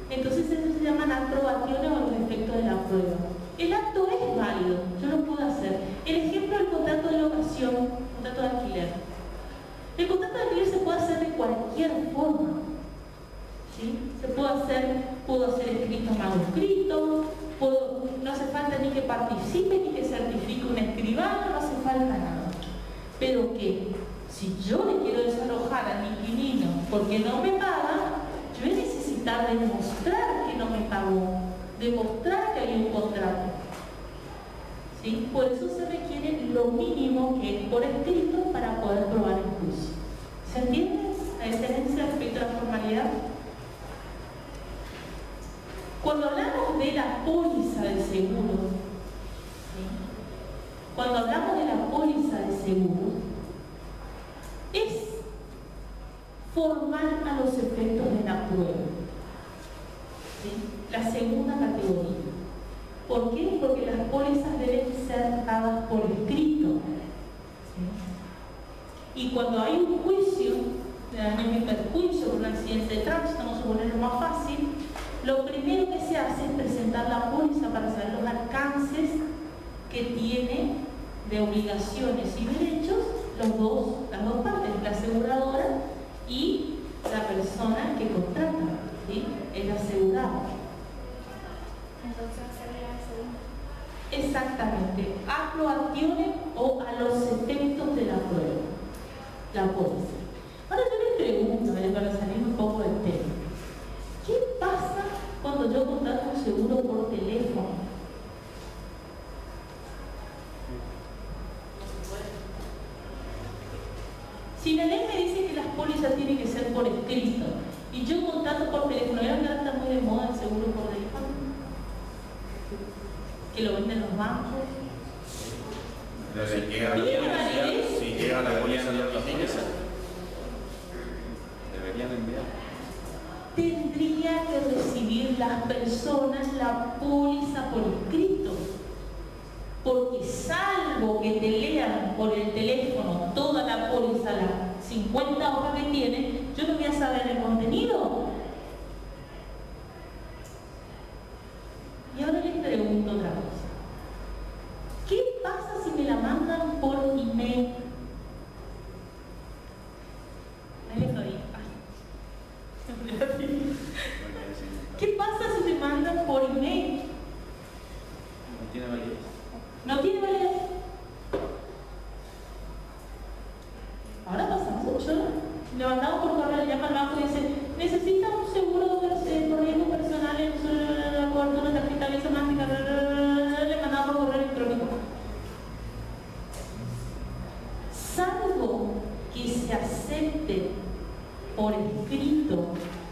Speaker 2: Entonces eso se llaman aprobaciones o los efectos de la prueba. El acto es válido, yo lo puedo hacer. El ejemplo del contrato de locación, contrato de alquiler. El contrato de alquiler se puede hacer de cualquier forma. ¿Sí? Puedo hacer escrito manuscrito, no hace falta ni que participe ni que certifique un escribano, no hace falta nada. Pero que si yo le quiero desalojar a mi inquilino porque no me paga, yo voy a necesitar demostrar que no me pagó, demostrar que hay un contrato. ¿Sí? Por eso se requiere lo mínimo que es por escrito para poder probar el juicio. ¿Se entiende la diferencia respecto a la formalidad? Cuando formal a los efectos de la prueba. ¿Sí? La segunda categoría. ¿Por qué? Porque las pólizas deben ser dadas por escrito. ¿Sí? Y cuando hay un juicio de daño y perjuicio por un accidente de tránsito, vamos a ponerlo más fácil, lo primero que se hace es presentar la póliza para saber los alcances que tiene de obligaciones y derechos las dos partes, la aseguradora y la persona que contrata, ¿sí? El asegurado.
Speaker 4: Entonces sería la segunda.
Speaker 2: Exactamente, a proacciones o a los efectos de la prueba, la póliza. Ahora yo les pregunto, para salir un poco del tema, ¿qué pasa cuando yo contrato un seguro por teléfono? Si la ley me dice que las pólizas tienen que ser por escrito y yo contrato por teléfono, ¿ahora está muy de moda el seguro por teléfono? Que lo venden los bancos.
Speaker 6: Si llega la póliza de la póliza, deberían enviar.
Speaker 2: Tendría que recibir las personas la póliza por escrito, porque salvo que te lean por el teléfono toda la póliza, las 50 hojas que tiene, yo no voy a saber el contenido. Y ahora les pregunto otra cosa. ¿Qué pasa si me la mandan por email? Ahí les doy. ¿Qué pasa si me mandan por email?
Speaker 6: No tiene validez.
Speaker 2: ¿No tiene validez? Ahora pasa mucho, ¿no? Le mandamos por correo, le llama al banco y dice, necesita un seguro por riesgo personal en la cobertura de tarjeta biosomática, le mandamos por correo electrónico. Salvo que se acepte por escrito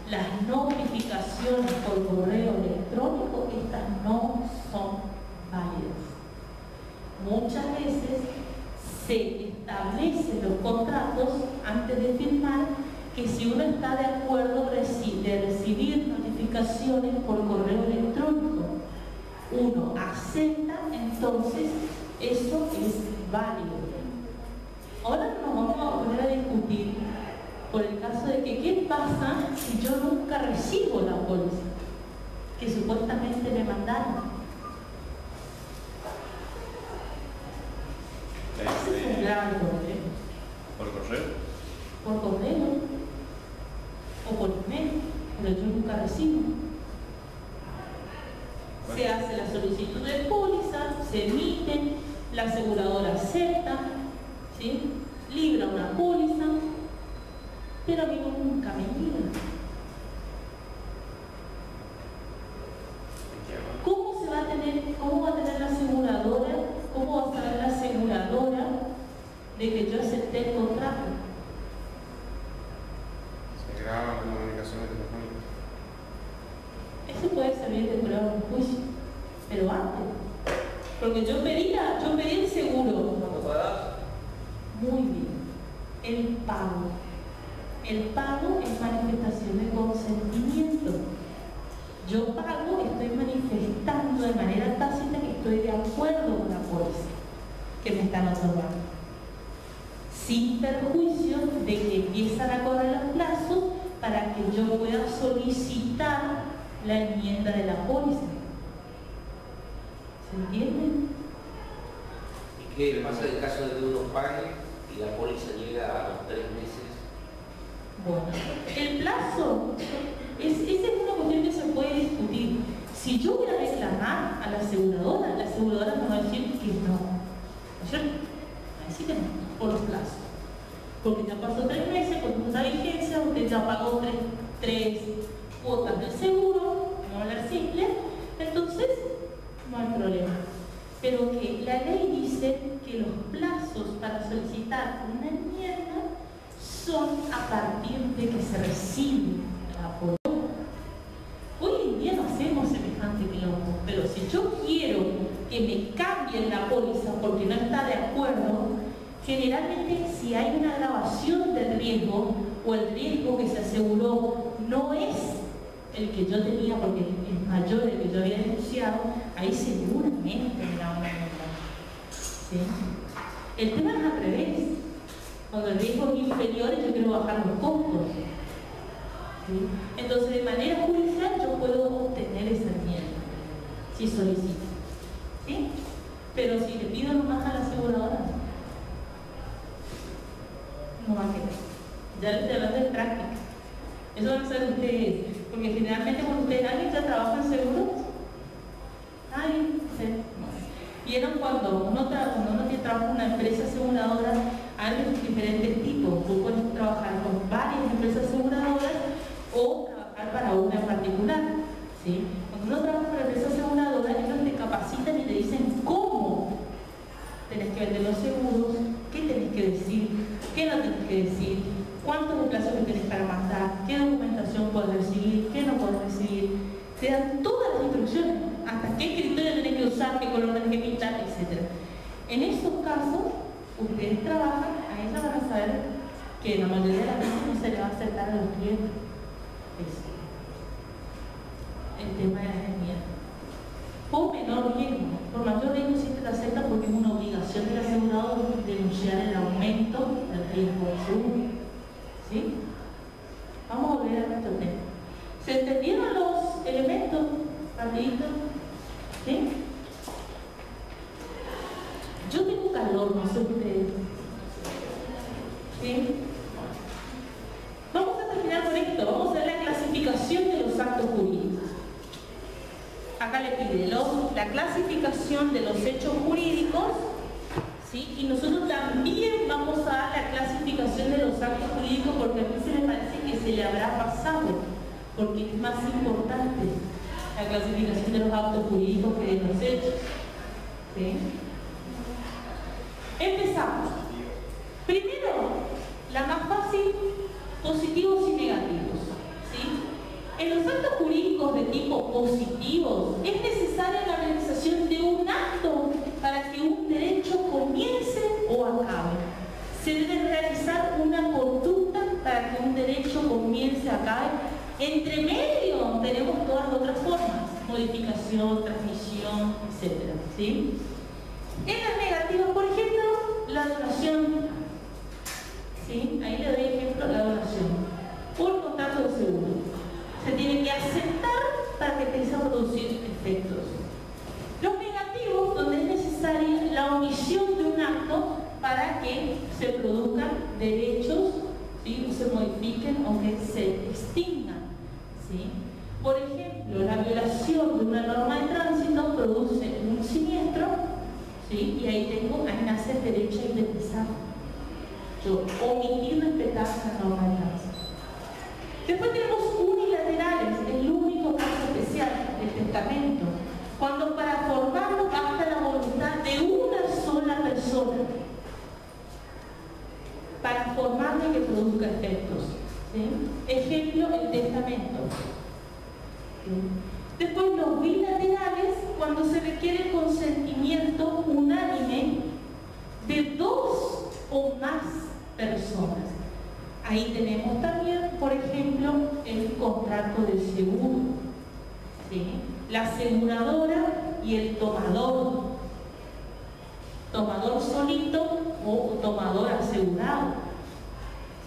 Speaker 2: las notificaciones por correo electrónico, estas no son válidas. Muchas veces se establecen los contratos antes de firmar que si uno está de acuerdo de recibir notificaciones por correo electrónico, uno acepta, entonces eso es válido. Ahora nos vamos a poner a discutir por el caso de que ¿qué pasa si yo nunca recibo la póliza que supuestamente me mandaron? Ese es un grave problema.
Speaker 6: ¿Por correo?
Speaker 2: Por correo o por email, pero yo nunca recibo. Se hace la solicitud de póliza, se emite, la aseguradora acepta, ¿sí? Libra una póliza, pero a mí nunca me llega. ¿Cómo va a tener la aseguradora, cómo va a saber la aseguradora de que yo acepté el contrato?
Speaker 7: Se graban comunicaciones telefónicas.
Speaker 2: Eso puede servir de prueba en juicio, pero antes. Porque yo pedí el seguro.
Speaker 3: ¿Cuánto pagas?
Speaker 2: Muy bien. El pago. El pago es manifestación de consentimiento. Yo pago, estoy manifestando de manera tácita que estoy de acuerdo con la póliza que me están otorgando. Sin perjuicio de que empiezan a correr los plazos para que yo pueda solicitar la enmienda de la póliza. ¿Se entiende?
Speaker 8: ¿Y qué pasa en el caso de que uno pague y la póliza llega a los 3 meses?
Speaker 2: Bueno, el plazo, esa es una cuestión que se puede discutir. Si yo voy a reclamar a la aseguradora me va a decir que no. ¿No es cierto? Va a decir que no, por los plazos. Porque ya pasó 3 meses, con una vigencia, usted ya pagó tres cuotas del seguro, vamos a hablar simple, entonces no hay problema. Pero que la ley dice que los plazos para solicitar una enmienda son a partir de que se recibe la póliza. Hoy en día no hacemos semejante quilombo, pero si yo quiero que me cambien la póliza porque no está de acuerdo, generalmente si hay una agravación del riesgo o el riesgo aseguró no es el que yo tenía, porque es mayor el que yo había denunciado, ahí seguramente me la van a multar. ¿Sí? El tema es al revés. Cuando el riesgo es inferior, yo quiero bajar los costos. ¿Sí? Entonces, de manera judicial, yo puedo obtener esa enmienda, si solicito. ¿Sí? Pero si le pido nomás a la aseguradora, no va a quedar. Ya le estoy hablando de práctica. Eso van a ser ustedes, porque generalmente cuando ustedes, ¿alguien ya trabaja en seguros? ¿Alguien? Sí. Vieron cuando uno trabaja en una empresa aseguradora, hay diferentes tipos. Tú puedes trabajar con varias empresas aseguradoras o trabajar para una en particular. ¿Sí? Cuando uno trabaja para empresas aseguradoras, ellos te capacitan y te dicen cómo tenés que vender los seguros, qué tenés que decir, qué no tenés que decir, cuántos desplazos tenés para mandar, qué documentación podés recibir, qué no podés recibir. Te dan todas las instrucciones, hasta qué criterio tenés que usar, qué color tenés que pintar, etc. En esos casos, ustedes trabajan, ahí ya van a saber que la mayoría de las veces no se le va a aceptar a los clientes. Eso. El tema de las enmiendas. Por menor riesgo, por mayor riesgo sí te acepta porque es una obligación del asegurador denunciar el aumento del riesgo del seguro. ¿Sí? Vamos a volver a nuestro tema. ¿Se entendieron los elementos? Rapidito. ¿Sí? Yo tengo calor, no sé ustedes. ¿Sí? Vamos a terminar con esto. Vamos a hacer la clasificación de los actos jurídicos. Acá le pide la clasificación de los hechos jurídicos, ¿sí? Y nosotros también vamos a dar la clasificación de los actos jurídicos porque a mí se me parece que se le habrá pasado, porque es más importante la clasificación de los actos jurídicos que de los hechos. ¿Sí? Empezamos. Primero, la más fácil, positivos y negativos. ¿Sí? En los actos jurídicos de tipo positivos es necesaria la realización de un acto para que un derecho comience o acabe. Se debe realizar una conducta para que un derecho comience o acabe. Entre medio tenemos todas las otras formas, modificación, transmisión, etc. ¿Sí? En las negativas, por ejemplo, la donación. ¿Sí? Ahí le doy ejemplo la donación. O el contrato de seguro. Se tiene que aceptar para que empiece a producir efectos. Los negativos, donde es necesaria la omisión de un acto para que se produzcan derechos, ¿sí? O se modifiquen o que se extingan. ¿Sí? Por ejemplo, la violación de una norma de tránsito produce un siniestro, ¿sí? Y ahí nace el derecho a indemnizar. Yo omitir respetar la norma de tránsito. Después tenemos unilaterales, el único caso especial, el testamento, cuando para formarlo basta la voluntad de una sola persona para formarlo y que produzca efectos. ¿Sí? Ejemplo, el testamento. ¿Sí? Después los bilaterales, cuando se requiere el consentimiento unánime de dos o más personas. Ahí tenemos también, por ejemplo, el contrato de seguro. ¿Sí? La aseguradora y el tomador. Tomador solito o tomador asegurado.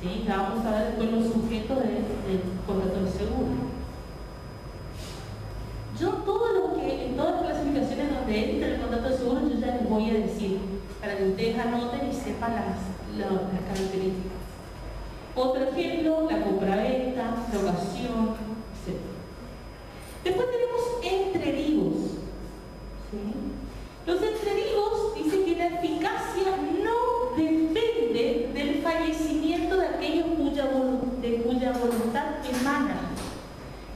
Speaker 2: ¿Sí? Ya vamos a ver después los sujetos del contrato de seguro. Yo en todas las clasificaciones donde entra el contrato de seguro, yo ya les voy a decir, para que ustedes anoten y sepan las características. Otro ejemplo, la compraventa, locación, etc. Después tenemos entredigos. ¿Sí? Los entredigos dicen que la eficacia no depende del fallecimiento de aquellos de cuya voluntad emana.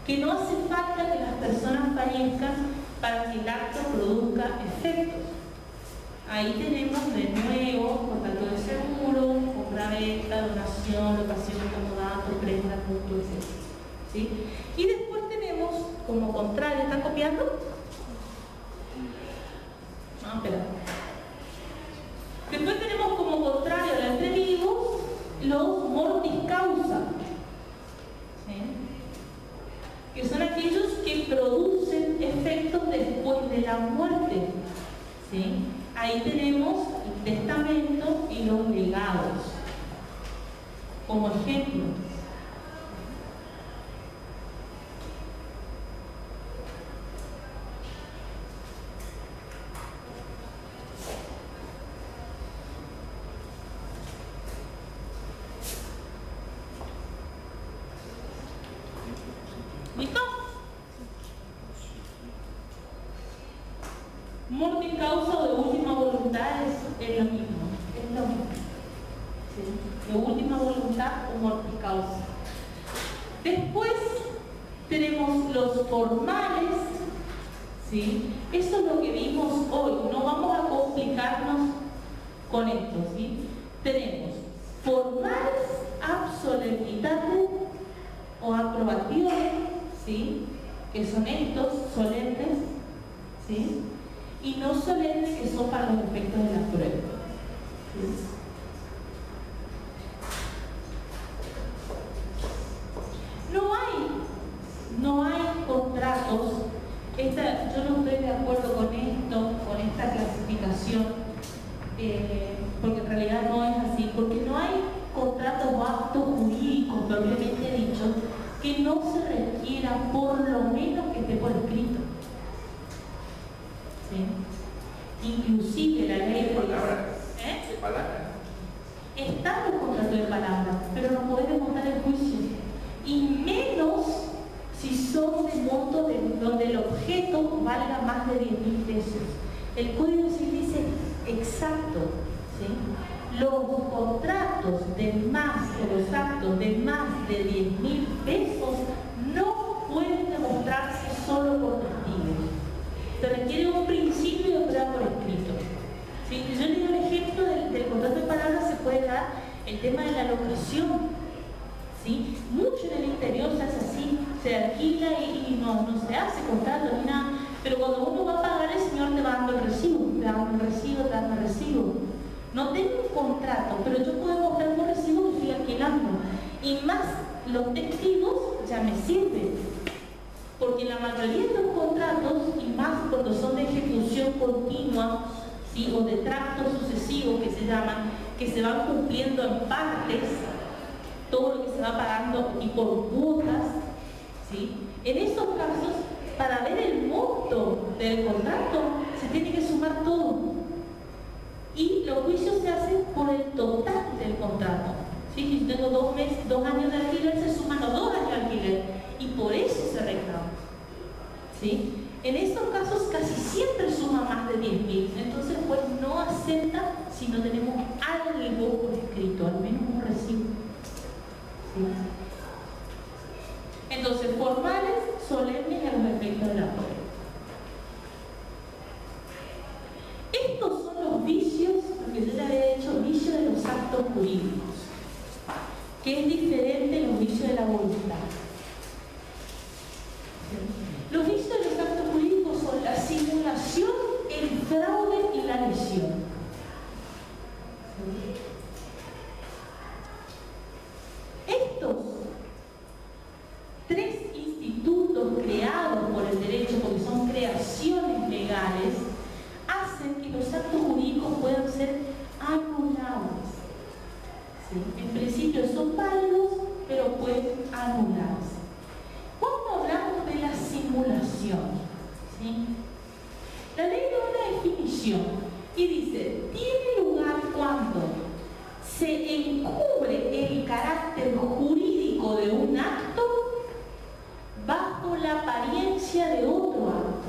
Speaker 2: Que no hace falta que las personas fallezcan para que el acto produzca efectos. Ahí tenemos de nuevo contrato de seguro, compra-venta, donación, locación, comodato, prenda, mutuo, etc. ¿Sí? Y después tenemos como contrario, ¿están copiando? No, espera. Después tenemos como contrario al entredigo los mortis causa. que son aquellos que producen efectos después de la muerte. ¿Sí? Ahí tenemos el testamento y los legados como ejemplo. ¿Listo? Muerte causa o de última voluntad es lo mismo. Es lo mismo. ¿Sí? De última voluntad o muerte causa. Después tenemos los formales. ¿Sí? Eso es lo que vimos hoy. No vamos a complicarnos con esto. ¿Sí? Tenemos formales, absolutidades o aprobaciones, ¿sí? Que son estos solemnes, ¿sí? Y no solemnes, que son para los efectos de la prueba. ¿Sí? No hay contratos. Yo no estoy de acuerdo con esto, con esta clasificación, porque en realidad no es así, porque no hay contratos o actos jurídicos propiamente dichos que no se requiera por lo menos que esté por escrito. ¿Sí? Inclusive la ley por
Speaker 8: ¿De palabra?
Speaker 2: están los contratos de palabra, pero no podemos montar el juicio, y menos si son de monto donde el objeto valga más de 10.000 pesos. El Código Civil dice exacto, ¿sí? Los contratos de más, o los actos de más de 10.000 pesos no pueden demostrarse solo por testigos. Se requiere un principio de prueba por escrito. ¿Sí? Yo le doy el ejemplo del contrato de palabras, se puede dar el tema de la locación. ¿Sí? Mucho en el interior se hace así, se alquila y no se hace contrato ni nada, pero cuando uno va a pagar, el señor te va dando el recibo, te va dando el recibo, te va dando el recibo. No tengo un contrato, pero yo puedo mostrar un recibo que estoy alquilando. Y más los testigos ya me sirven. Porque la mayoría de los contratos, y más cuando son de ejecución continua, ¿sí? O de tractos sucesivos que se llaman, que se van cumpliendo en partes, todo lo que se va pagando y por cuotas, ¿sí? En esos casos, para ver el monto del contrato, se tiene que sumar todo. Y los juicios se hacen por el total del contrato. ¿Sí? Si yo tengo 2 años de alquiler, se suman los 2 años de alquiler. Y por eso se reclama. ¿Sí? En estos casos casi siempre suma más de 10.000. Entonces, pues no acepta si no tenemos algo por escrito, al menos un recibo. ¿Sí? Entonces, formales, solemnes y a los efectos de la prueba. Estos son los vicios, lo que yo ya había dicho, vicios de los actos jurídicos, que es diferente de los vicios de la voluntad. Los vicios de los actos jurídicos son la simulación, el fraude y la lesión. Estos 3 institutos creados por el derecho, porque son creaciones legales, hacen que los actos jurídicos puedan ser anulables. ¿Sí? En principio son válidos, pero pueden anularse. Cuando hablamos de la simulación, ¿sí? La ley da una definición y dice, tiene lugar cuando se encubre el carácter jurídico de un acto bajo la apariencia de otro acto,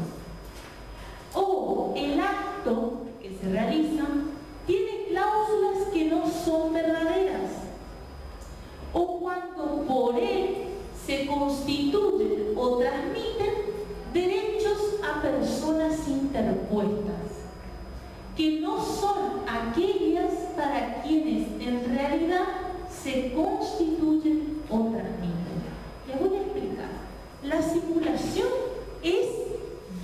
Speaker 2: o el acto que se realiza tiene cláusulas que no son verdaderas, o cuando por él se constituyen o transmiten derechos a personas interpuestas, que no son aquellas para quienes en realidad se constituyen o transmiten. Les voy a explicar. La simulación es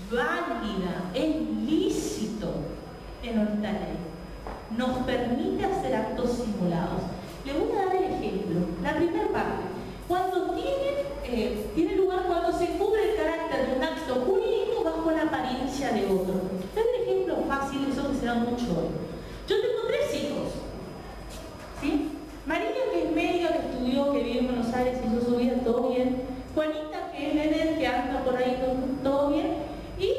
Speaker 2: válida, es lícito en nuestra ley. Nos permite hacer actos simulados. Les voy a dar el ejemplo. La primera parte. Cuando tienen tiene lugar cuando se cubre el carácter de un acto jurídico bajo la apariencia de otro. Es un ejemplo fácil, eso que se da mucho hoy. Yo tengo 3 hijos, ¿sí? María, que es médica, que estudió, que vive en Buenos Aires, hizo su vida, todo bien. Juanita, que es nene, que anda por ahí, todo bien. Y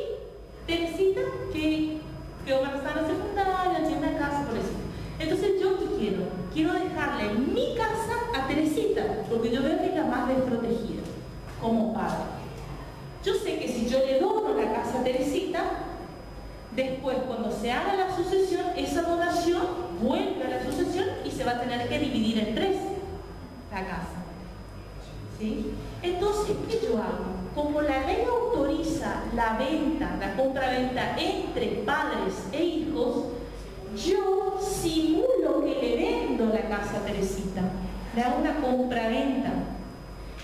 Speaker 2: Teresita, que quedó embarazada secundaria, tiene una casa, por eso. Entonces, ¿yo qué quiero? Quiero dejarle mi casa a Teresita, porque yo veo que es la más desprotegida, como padre. Yo sé que si yo le dono la casa a Teresita, después, cuando se haga la sucesión, esa donación vuelve a la sucesión y se va a tener que dividir en 3 la casa. ¿Sí? Entonces, ¿qué yo hago? Como la ley autoriza la venta, la compraventa entre padres e hijos, yo simulo que le vendo la casa a Teresita, le hago una compraventa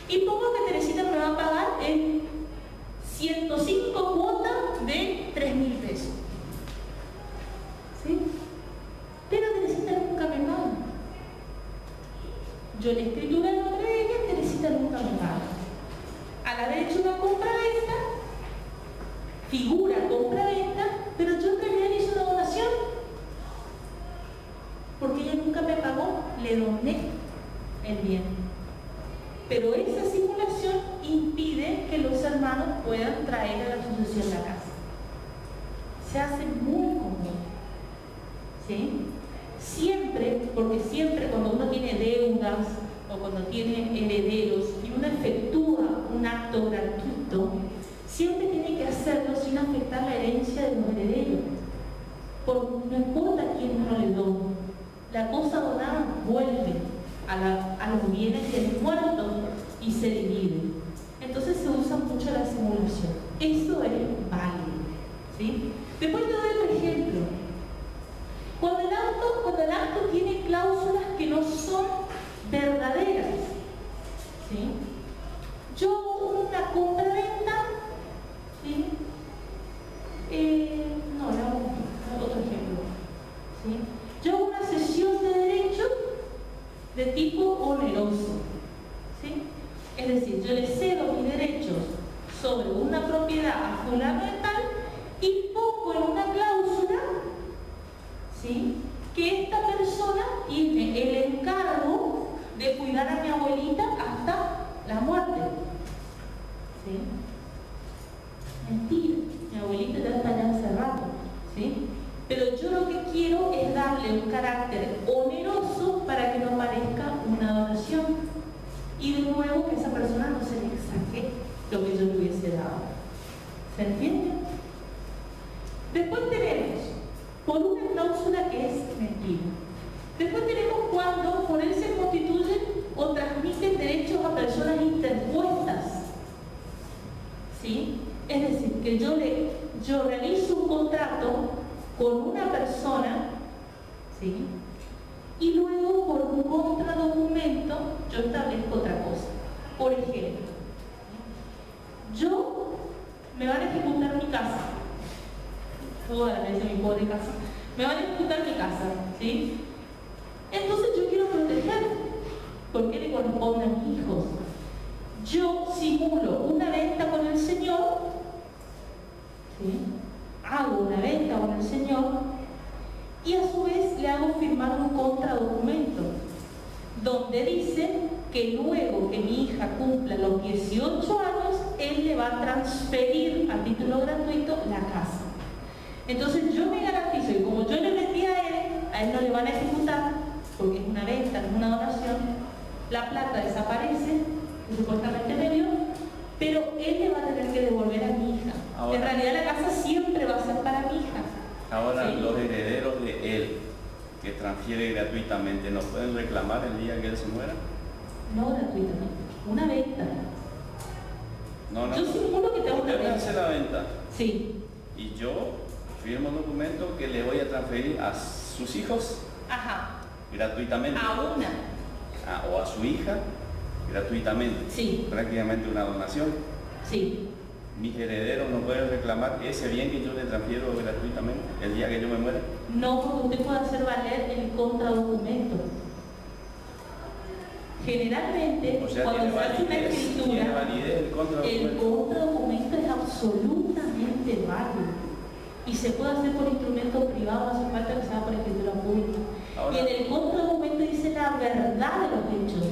Speaker 2: y pongo que Teresita me va a pagar en 105 cuotas de 3.000 pesos. ¿Sí? Pero Teresita nunca me paga. Yo le escritura el nombre de ella, Teresita nunca me paga. Al haber hecho una compraventa, figura compraventa, pero yo en realidad le hice una donación. Porque ella nunca me pagó, le doné el bien. Pero esa simulación impide que los hermanos puedan traer a la sucesión la casa. Se hace muy común. ¿Sí? Siempre, porque siempre cuando uno tiene deudas o cuando tiene herederos y uno efectúa un acto gratuito, siempre tiene que hacerlo sin afectar la herencia de los herederos. Porque no importa a quién uno le dona, la cosa donada vuelve a los bienes del muerto y se divide. Entonces se usa mucho la simulación. Eso es válido. ¿Sí? Después te doy otro ejemplo. Cuando el acto tiene cláusulas que no son verdaderas, ¿sí? Yo hago una compraventa, ¿sí? Otro ejemplo, ¿sí? Yo hago una cesión de derechos de tipo oneroso, ¿sí? Es decir, yo le cedo mis derechos sobre una propiedad a fulano de tal y pongo en una cláusula, ¿sí?, que esta persona tiene el encargo de cuidar a mi abuelita hasta la muerte. ¿Sí? Mentira, mi abuelita ya está allá hace rato, ¿sí? Pero yo lo que quiero es darle un carácter oneroso para que no parezca una donación. Y de nuevo que esa persona no se le saque lo que yo le hubiese dado. ¿Se entiende? Después tenemos por una cláusula que es mentira. Después tenemos cuando por él se constituyen o transmiten derechos a personas interpuestas. ¿Sí? Es decir, que yo realizo un contrato con una persona, ¿sí?, y luego por un contradocumento yo establezco otra cosa. Por ejemplo, me van a ejecutar mi casa. Toda la vez mi pobre casa. Me van a ejecutar mi casa, ¿sí? Entonces yo quiero proteger, porque le corresponde a mis hijos. Yo simulo una venta con el Señor, ¿sí?, hago una venta con el Señor y a su vez le hago firmar un contradocumento donde dice que luego que mi hija cumpla los 18 años, él le va a transferir a título gratuito la casa. Entonces yo me garantizo, y como yo le vendí a él no le van a ejecutar, porque es una venta, no es una donación, la plata desaparece, que supuestamente me dio, pero él le va a tener que devolver a mi hija. Ahora, en realidad la casa siempre va a ser para mi hija.
Speaker 6: Ahora, ¿sí?, los herederos de él, que transfiere gratuitamente, ¿no pueden reclamar el día que él se muera?
Speaker 2: No gratuitamente, una venta.
Speaker 6: No.
Speaker 2: Yo simulo que te hago una
Speaker 6: venta.
Speaker 2: venta.
Speaker 6: Hace la venta.
Speaker 2: Sí.
Speaker 6: Y yo firmo un documento que le voy a transferir a sus hijos.
Speaker 2: Ajá.
Speaker 6: Gratuitamente.
Speaker 2: A una.
Speaker 6: O a su hija gratuitamente.
Speaker 2: Sí.
Speaker 6: Prácticamente una donación.
Speaker 2: Sí.
Speaker 6: ¿Mis herederos no pueden reclamar ese bien que yo le transfiero gratuitamente el día que yo me muera?
Speaker 2: No, porque usted puede hacer valer el contradocumento. Generalmente,
Speaker 6: O sea,
Speaker 2: cuando
Speaker 6: tiene
Speaker 2: se hace una
Speaker 6: validez,
Speaker 2: escritura,
Speaker 6: tiene validez el
Speaker 2: el
Speaker 6: contradocumento.
Speaker 2: contradocumento es absolutamente válido y se puede hacer por instrumento privado, no hace falta que se haga por escritura pública.
Speaker 6: Ahora-
Speaker 2: Y en el contradocumento dice la verdad de los hechos.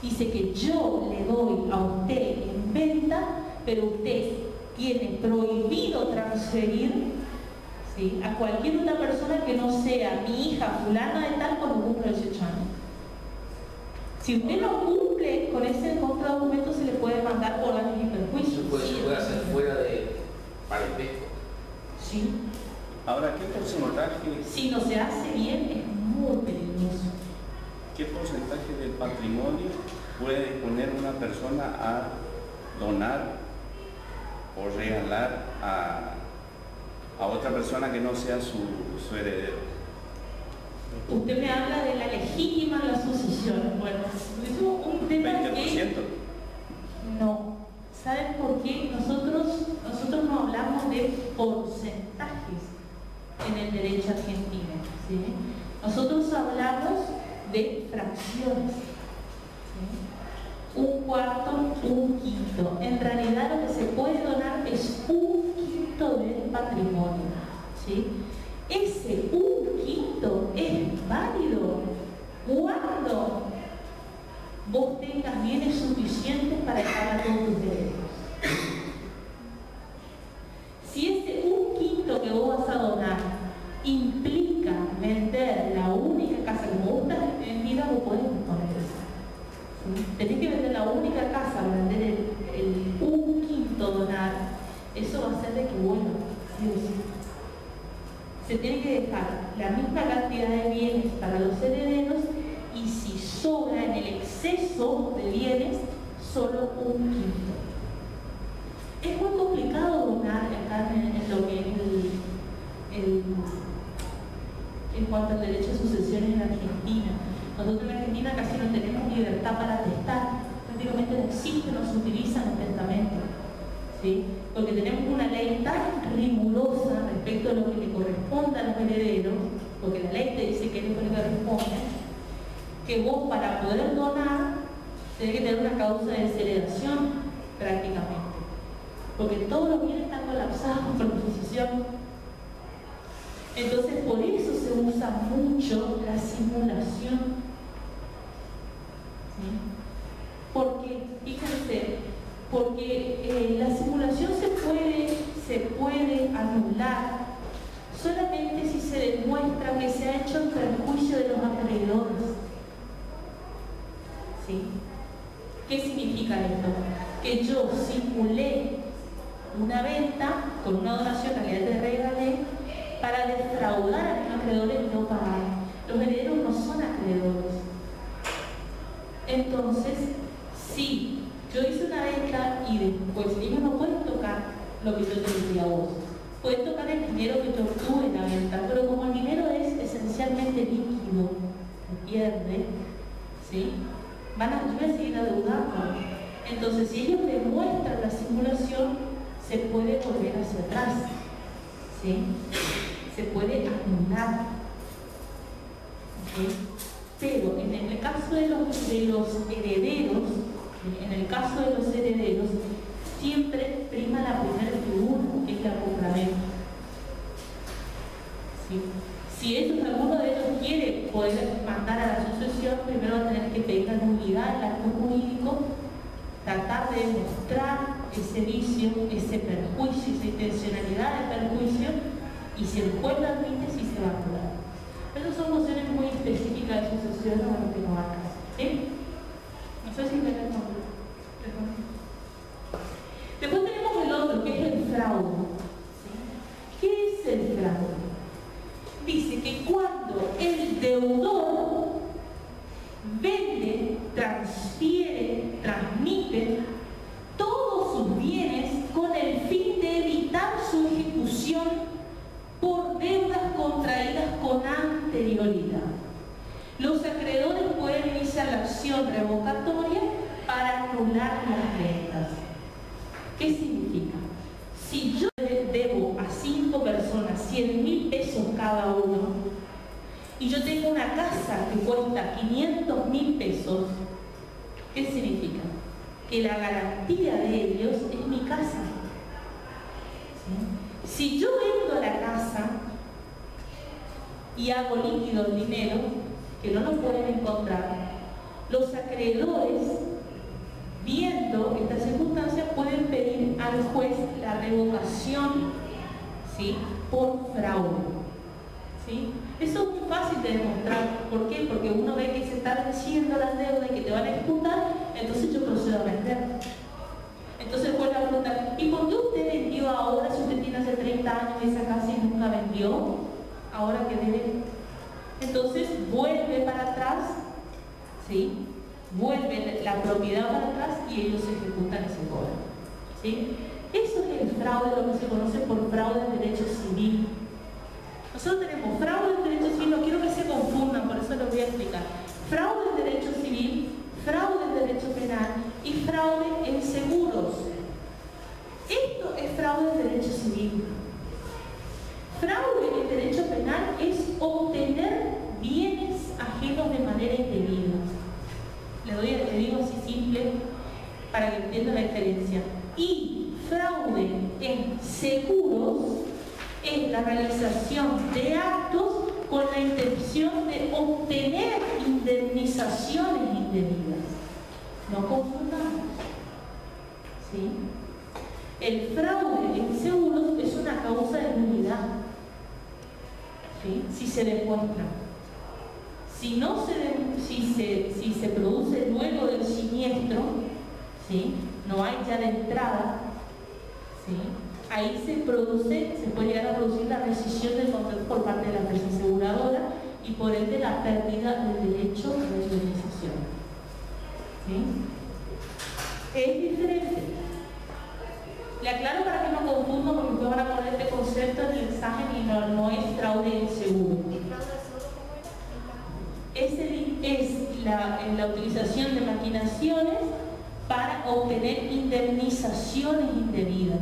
Speaker 2: Dice que yo le doy a usted en venta, pero usted tiene prohibido transferir, ¿sí?, a cualquier otra persona que no sea mi hija fulana de tal cuando cumpla 18 años. Si usted no cumple con ese contradocumento, se le puede mandar por daños y perjuicios.
Speaker 8: Se puede hacer fuera de parentesco.
Speaker 2: Sí.
Speaker 6: Ahora, ¿qué porcentaje
Speaker 2: Si no se hace bien, es muy peligroso.
Speaker 6: del patrimonio puede disponer una persona a donar o regalar a otra persona que no sea su heredero?
Speaker 2: Usted me habla de la legítima la sucesión. Bueno, es un tema
Speaker 6: 20%.
Speaker 2: que no. ¿Saben por qué? Nosotros no hablamos de porcentajes en el derecho argentino, ¿sí? Nosotros hablamos de fracciones, ¿sí? Un cuarto, un quinto. En realidad lo que se puede donar es un quinto del patrimonio, ¿sí? Ese un quinto es válido cuando vos tengas bienes suficientes para pagar todos tus derechos. Si ese un quinto que vos vas a donar implica vender la única casa que vos estás en vida, vos podés disponer de eso. ¿Sí? Tenés que vender la única casa, vender el un quinto donar, eso va a hacer de que vuelva, ¿sí o sí? Se tiene que dejar la misma cantidad de bienes para los herederos y si sobra en el exceso de bienes, solo un quinto. Es muy complicado donar acá en lo que es en cuanto al derecho a sucesiones en Argentina. Nosotros en Argentina casi no tenemos libertad para testar, prácticamente no existe, no se utiliza en el testamento, ¿sí? Porque tenemos una ley tan rigurosa respecto a lo que le corresponde a los herederos, porque la ley te dice que es lo que le corresponde, que vos para poder donar tenés que tener una causa de desheredación prácticamente, porque todos los bienes están colapsados por la sucesión. Entonces por eso se usa mucho la simulación, ¿sí? Porque, fíjense, porque la simulación se puede anular solamente si se demuestra que se ha hecho en perjuicio de los acreedores. ¿Sí? ¿Qué significa esto? Que yo simulé una venta con una donación que en realidad te regalé para defraudar a los acreedores y no pagar. Los herederos no son acreedores. Entonces, si yo hice una venta y después ellos no pueden tocar lo que yo te decía a vos, pueden tocar el dinero que yo obtuve en la venta, pero como el dinero es esencialmente líquido, se pierde, ¿sí? Yo voy a seguir adeudando. Entonces, si ellos demuestran la simulación, se puede volver hacia atrás, ¿sí? Se puede anular, ¿sí? Pero en el caso de los herederos, en el caso de los herederos, siempre prima la primera figura, que es la compraventa. ¿Sí? Si alguno de ellos quiere poder mandar a la sucesión, primero va a tener que pedir la nulidad del acto jurídico, tratar de demostrar ese vicio, ese perjuicio, esa intencionalidad del perjuicio, y si el juez lo admite, sí se va a anular. Esas son nociones muy específicas de sucesión a lo que no acá. ¿Sí? No sé si me respondo. Después tenemos el otro, que es el fraude. ¿Sí? ¿Qué es el fraude? Dice que cuando el deudor vende, transfiere, transmite todos sus bienes con el fin de evitar su ejecución por deudas contraídas con anterioridad. Los acreedores pueden iniciar la acción revocatoria para anular las ventas. ¿Qué significa? Si yo debo a 5 personas 100.000 pesos cada uno y yo tengo una casa que cuesta 500.000 pesos, ¿Qué significa? Que la garantía de ellos es mi casa. ¿Sí? Si yo vendo la casa y hago líquido el dinero, que no lo pueden encontrar, los acreedores, viendo esta circunstancia, pueden pedir al juez la revocación, ¿sí?, por fraude. ¿Sí? Eso es muy fácil de demostrar. ¿Por qué? Porque uno ve que se están venciendo las deudas y que te van a ejecutar, entonces yo procedo a vender. Entonces el juez le va a preguntar, ¿y por qué usted vendió ahora si usted tiene hace 30 años esa casa y nunca vendió? Ahora que debe. Entonces vuelve para atrás, ¿sí?, vuelve la propiedad para atrás y ellos ejecutan ese cobro. ¿Sí? Eso es el fraude, lo que se conoce por fraude en derecho civil. Nosotros tenemos fraude en derecho civil, no quiero que se confundan, por eso lo voy a explicar. Fraude en derecho civil, fraude en derecho penal y fraude en seguros. Esto es fraude en derecho civil. Fraude en derecho penal es obtener bienes ajenos de manera indebida. Le digo así simple para que entiendan la diferencia. Y fraude en seguros es la realización de actos con la intención de obtener indemnizaciones indebidas. No confundamos. ¿Sí? El fraude en seguros es una causa de nulidad. ¿Sí? Si se demuestra. Si se produce luego del siniestro, ¿sí?, no hay ya de entrada, ¿sí?, ahí se puede llegar a producir la rescisión del contrato por parte de la empresa aseguradora y por ende la pérdida del derecho a la indemnización. ¿Sí? Es diferente. Le aclaro para que no confunda, porque me van a poner este concepto en el examen y no es fraude en seguro. Es la utilización de maquinaciones para obtener indemnizaciones indebidas.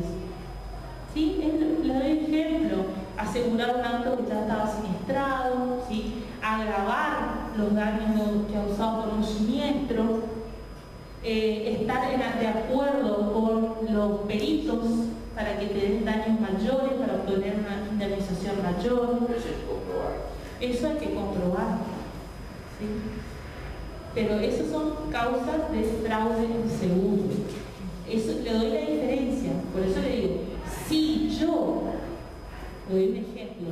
Speaker 2: ¿Sí? Le doy ejemplo: asegurar un auto que ya estaba siniestrado, ¿sí?, agravar los daños causados por un siniestro, estar de acuerdo con los peritos para que te den daños mayores, para obtener una indemnización mayor. Eso hay que comprobar. ¿Sí? Pero esas son causas de fraude en seguro. Eso le doy la diferencia. Por eso le digo, si yo, le doy un ejemplo,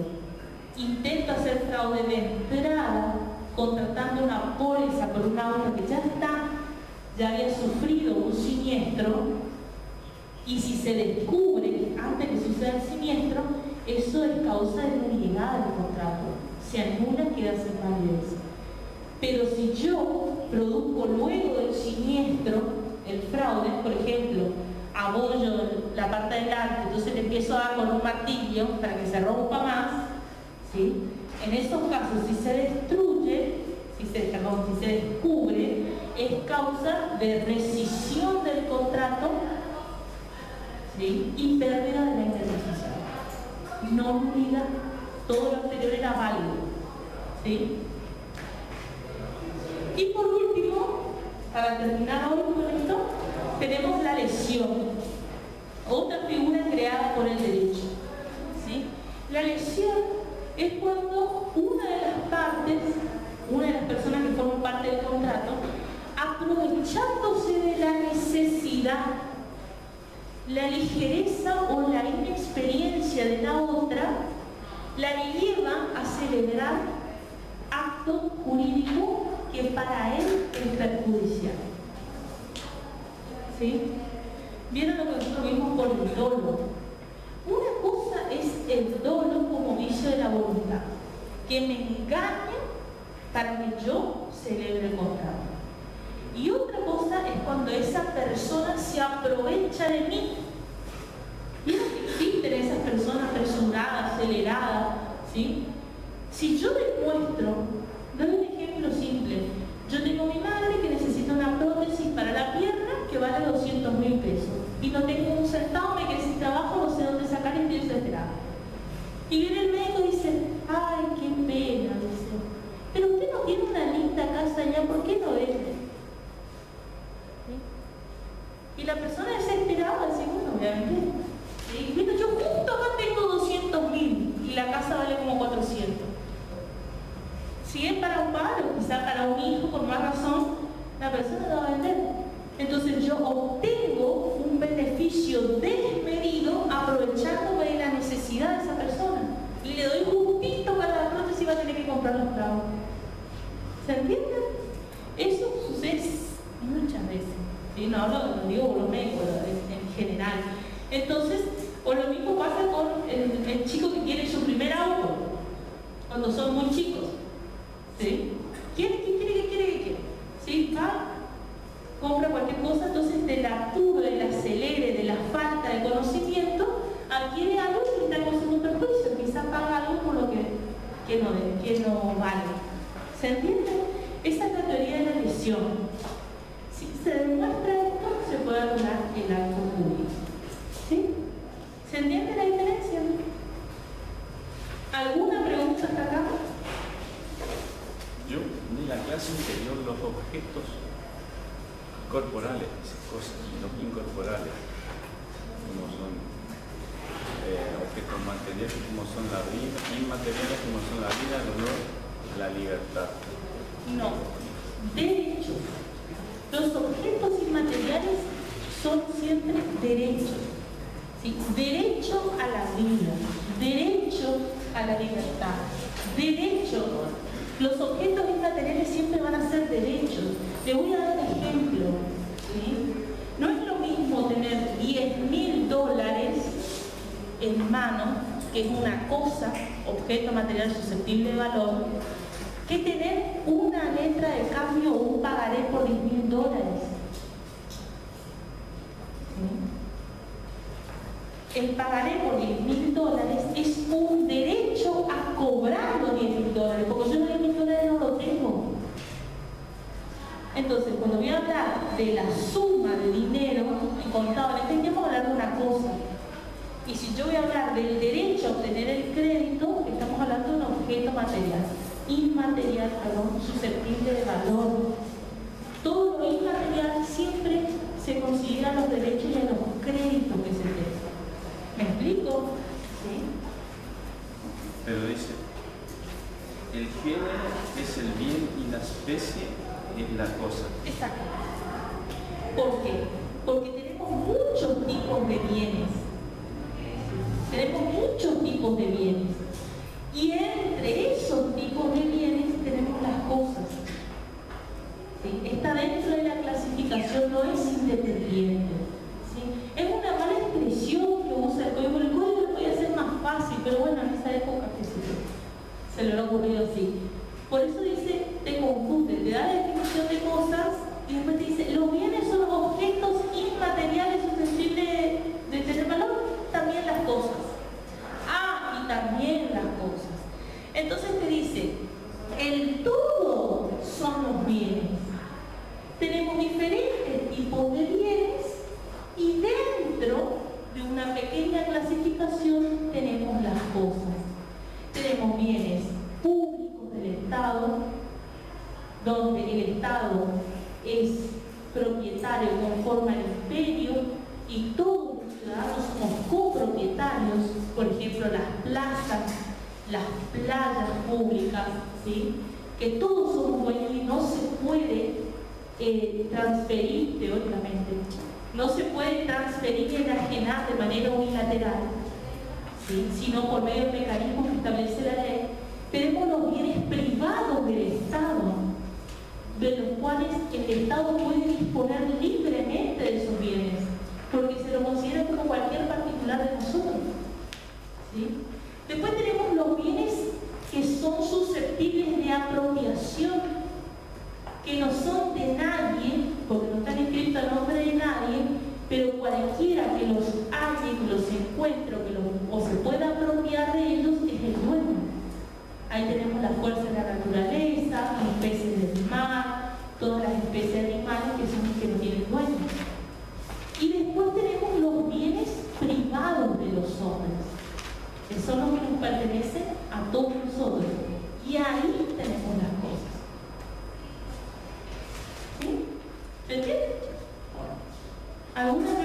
Speaker 2: intento hacer fraude de entrada contratando una póliza por un auto que ya había sufrido un siniestro, y si se descubre antes que suceda el siniestro, eso es causa de nulidad del contrato. Se anula y queda sin validez. Pero si yo produzco luego del siniestro el fraude, por ejemplo, abollo la parte del arte, entonces le empiezo a dar con un martillo para que se rompa más, ¿sí?, en esos casos, si se destruye, si se descubre, es causa de rescisión del contrato, ¿sí?, y pérdida de la indemnización. No nulidad, todo lo anterior era válido. ¿Sí? Y por último, para terminar hoy con esto, tenemos la lesión, otra figura creada por el derecho. ¿Sí? La lesión es cuando una de las partes, una de las personas que forman parte del contrato, aprovechándose de la necesidad, la ligereza o la inexperiencia de la otra, la lleva a celebrar acto jurídico que para él es perjudicial. ¿Sí? ¿Vieron lo que nosotros vimos por el dolo? Una cosa es el dolo como vicio de la voluntad, que me engaña para que yo celebre el contrato. Y otra cosa es cuando esa persona se aprovecha de mí. ¿Vieron que existen esas personas apresuradas, aceleradas? ¿Sí? Si yo demuestro, doy un ejemplo simple. Yo tengo a mi madre que necesita una prótesis para la pierna que vale 200.000 pesos. Y no tengo un centavo, me quedé sin trabajo, no sé dónde sacar y estoy desesperada. Y viene el médico y dice, ay, qué pena, dice. Pero usted no tiene una linda casa allá, ¿por qué no vende? ¿Sí? Y la persona desesperada dice, bueno, obviamente, ¿sí? Bueno, yo justo acá tengo 200.000 y la casa vale como 400. Si es para un paro, quizá para un hijo, por más razón, la persona lo va a vender. Entonces yo obtengo un beneficio desmedido aprovechándome de la necesidad de esa persona. Y le doy justito para la prótesis, va a tener que comprar los clavos. ¿Se entiende? Eso sucede muchas veces. ¿Sí? No digo por los médicos, en general. Entonces, o lo mismo pasa con el chico que quiere su primer auto, cuando son muy chicos. ¿Sí? ¿Qué quiere? ¿Sí? Va, compra cualquier cosa, entonces del apuro, del acelere, de la falta de conocimiento, adquiere algo que está causando un perjuicio, quizás paga algo por lo que no vale. ¿Se entiende? Esa es la teoría de la lesión. Si se demuestra esto, se puede anular el acto público. ¿Sí? ¿Se entiende la diferencia? ¿Alguna pregunta hasta acá?
Speaker 6: Yo, de la clase anterior, los objetos corporales, cosas, los incorporales, como son objetos materiales, como son la vida, inmateriales, como son la vida, el honor, la libertad.
Speaker 2: No, derechos. Los objetos inmateriales son siempre derechos. ¿Sí? Derecho a la vida, derecho a la libertad, derecho. Los objetos inmateriales siempre van a ser derechos. Le voy a dar un ejemplo. ¿Sí? No es lo mismo tener $10.000 en mano, que es una cosa, objeto material susceptible de valor, que tener una letra de cambio o un pagaré por $10.000. ¿Sí? El pagaré por $10.000 es un derecho a cobrar los $10.000, porque yo los $10.000 no lo tengo. Entonces, cuando voy a hablar de la suma de dinero en contado, estamos hablando de una cosa. Y si yo voy a hablar del derecho a obtener el crédito, estamos hablando de un objeto material, inmaterial, susceptible de valor. Todo lo inmaterial siempre se considera los derechos y los créditos que se tienen. ¿Me explico? ¿Sí?
Speaker 6: Pero dice, el género es el bien y la especie es la cosa.
Speaker 2: Exacto. ¿Por qué? Porque tenemos muchos tipos de bienes. Tenemos muchos tipos de bienes. Y entre esos tipos de bienes tenemos las cosas. ¿Sí? Está dentro de la clasificación, no es independiente. ¿Sí? Es una mala expresión que usa el código. El código lo podía hacer más fácil, pero bueno, en esa época que se le ha ocurrido así. Por eso dice, te confunde, te da la definición de cosas y después te dice, los bienes son los objetos inmateriales susceptibles de tener valor, también las cosas. Ah, y también las cosas. Entonces te dice, el todo son los bienes. Tenemos diferentes tipos de bienes y dentro de una pequeña clasificación tenemos las cosas. Tenemos bienes públicos del Estado, donde el Estado es propietario conforme al imperio y todos los ciudadanos somos copropietarios, por ejemplo las plazas, las playas públicas, ¿sí? Que todos somos dueños y no se puede transferir teóricamente, no se puede transferir y enajenar de manera unilateral, ¿sí? Sino por medio de mecanismos que establece la ley. Tenemos los bienes privados del Estado, de los cuales el Estado puede disponer libremente de esos bienes, porque se lo considera como cualquier particular de nosotros. ¿Sí? Después tenemos los bienes que son susceptibles de apropiación, que no son de nadie, porque no están inscritos a nombre de nadie, pero cualquiera que los halle, que los encuentre o se pueda apropiar de ellos es el dueño. Ahí tenemos las fuerzas de la naturaleza, las especies del mar, todas las especies animales que son los que no tienen dueño. Y después tenemos los bienes privados de los hombres, que son los que nos pertenecen a todos nosotros. Y ahí tenemos las cosas. ¿Sí? ¿Se entiende? Algunas